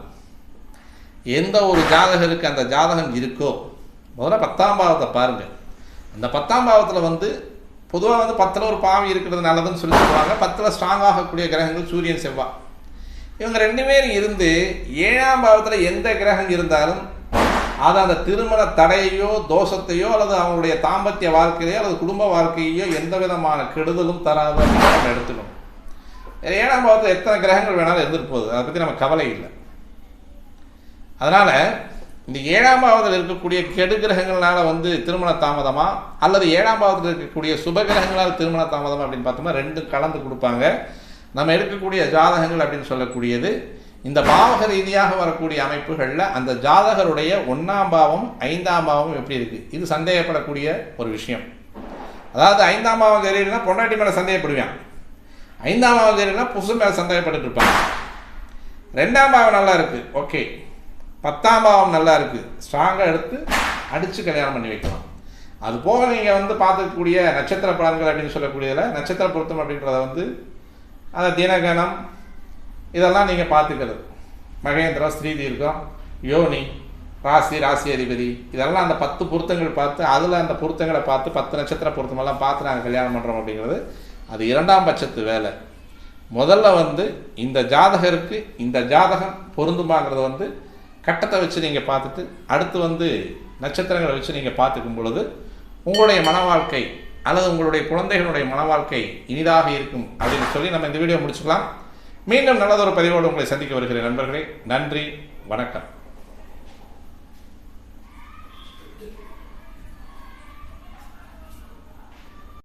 எந்த ஒரு ஜாதகருக்கு அந்த ஜாதகம் இருக்கோ, முதல்ல 10ஆம் பாவத்தை பாருங்கள். அந்த 10ஆம் பாவத்தில் வந்து பொதுவாக வந்து 10ல் ஒரு பாவம் இருக்கிறது நல்லதுன்னு சொல்லி சொல்லுவாங்க. 10ல் ஸ்ட்ராங் ஆகக்கூடிய கிரகங்கள் சூரியன், செவ்வாய். இவங்க 2 பேரும் இருந்து 7ஆம் பாவத்தில் எந்த கிரகம் இருந்தாலும் அது அந்த திருமண தடையோ தோஷத்தையோ அல்லது அவங்களுடைய தாம்பத்திய வாழ்க்கையோ அல்லது குடும்ப வாழ்க்கையோ எந்த விதமான கெடுதலும் தராது அப்படின்னு நம்ம எடுத்துக்கணும். 7ஆம் பாவத்தில் எத்தனை கிரகங்கள் வேணாலும் இருந்துட்டு போகுது, அதை பற்றி நம்ம கவலை இல்லை. அதனால் இந்த 7ஆம் பாவத்தில் இருக்கக்கூடிய கெடு கிரகங்களால் வந்து திருமண தாமதமா அல்லது 7ஆம் பாவத்தில் இருக்கக்கூடிய சுப கிரகங்களால் திருமண தாமதமா அப்படின்னு பார்த்தோம்னா 2 கலந்து கொடுப்பாங்க. நம்ம எடுக்கக்கூடிய ஜாதகங்கள் அப்படின்னு சொல்லக்கூடியது இந்த பாவக ரீதியாக வரக்கூடிய அமைப்புகளில் அந்த ஜாதகருடைய 1ஆம் பாவம் 5ஆம் பாவம் எப்படி இருக்குது, இது சந்தேகப்படக்கூடிய ஒரு விஷயம். அதாவது 5ஆம் பாவம் தெரியலன்னா பொண்டாட்டி மேலே சந்தேகப்படுவான், 5ஆம் பாவம் தெரியலன்னா புருஷன் மேலே சந்தேகப்பட்டு இருப்பாங்க. 2ஆம் பாவம் நல்லா இருக்குது, ஓகே. 10ஆம் பாவம் நல்லா இருக்குது, ஸ்ட்ராங்காக எடுத்து அடித்து கல்யாணம் பண்ணி வைக்கலாம். அது போக நீங்கள் வந்து பார்த்துக்கூடிய நட்சத்திர பலன்கள் அப்படின்னு சொல்லக்கூடியதில் நட்சத்திர பொருத்தம் அப்படின்றத வந்து அந்த தினகணம் இதெல்லாம் நீங்கள் பார்த்துக்கிறது. மகேந்திரம், ஸ்ரீ தீர்க்கம், யோனி, ராசி, ராசி அதிபதி, இதெல்லாம் அந்த 10 பொருத்தங்கள் பார்த்து அதில் அந்த பொருத்தங்களை பார்த்து 10 நட்சத்திர பொருத்தமெல்லாம் பார்த்து நாங்கள் கல்யாணம் பண்ணுறோம் அப்படிங்கிறது அது 2ஆம் பட்சத்து வேலை. முதல்ல வந்து இந்த ஜாதகருக்கு இந்த ஜாதகம் பொருந்துமாங்கிறத வந்து கட்டத்தை வச்சு நீங்கள் பார்த்துட்டு அடுத்து வந்து நட்சத்திரங்களை வச்சு நீங்கள் பார்த்துக்கும் பொழுது உங்களுடைய மன வாழ்க்கை அல்லது உங்களுடைய குழந்தைகளுடைய மன வாழ்க்கை இனிதாக இருக்கும் அப்படின்னு சொல்லி நம்ம இந்த வீடியோ முடிச்சுக்கலாம். மீண்டும் நல்லதொரு பதிவோடு உங்களை சந்திக்க வருகிறேன் நண்பர்களே. நன்றி, வணக்கம்.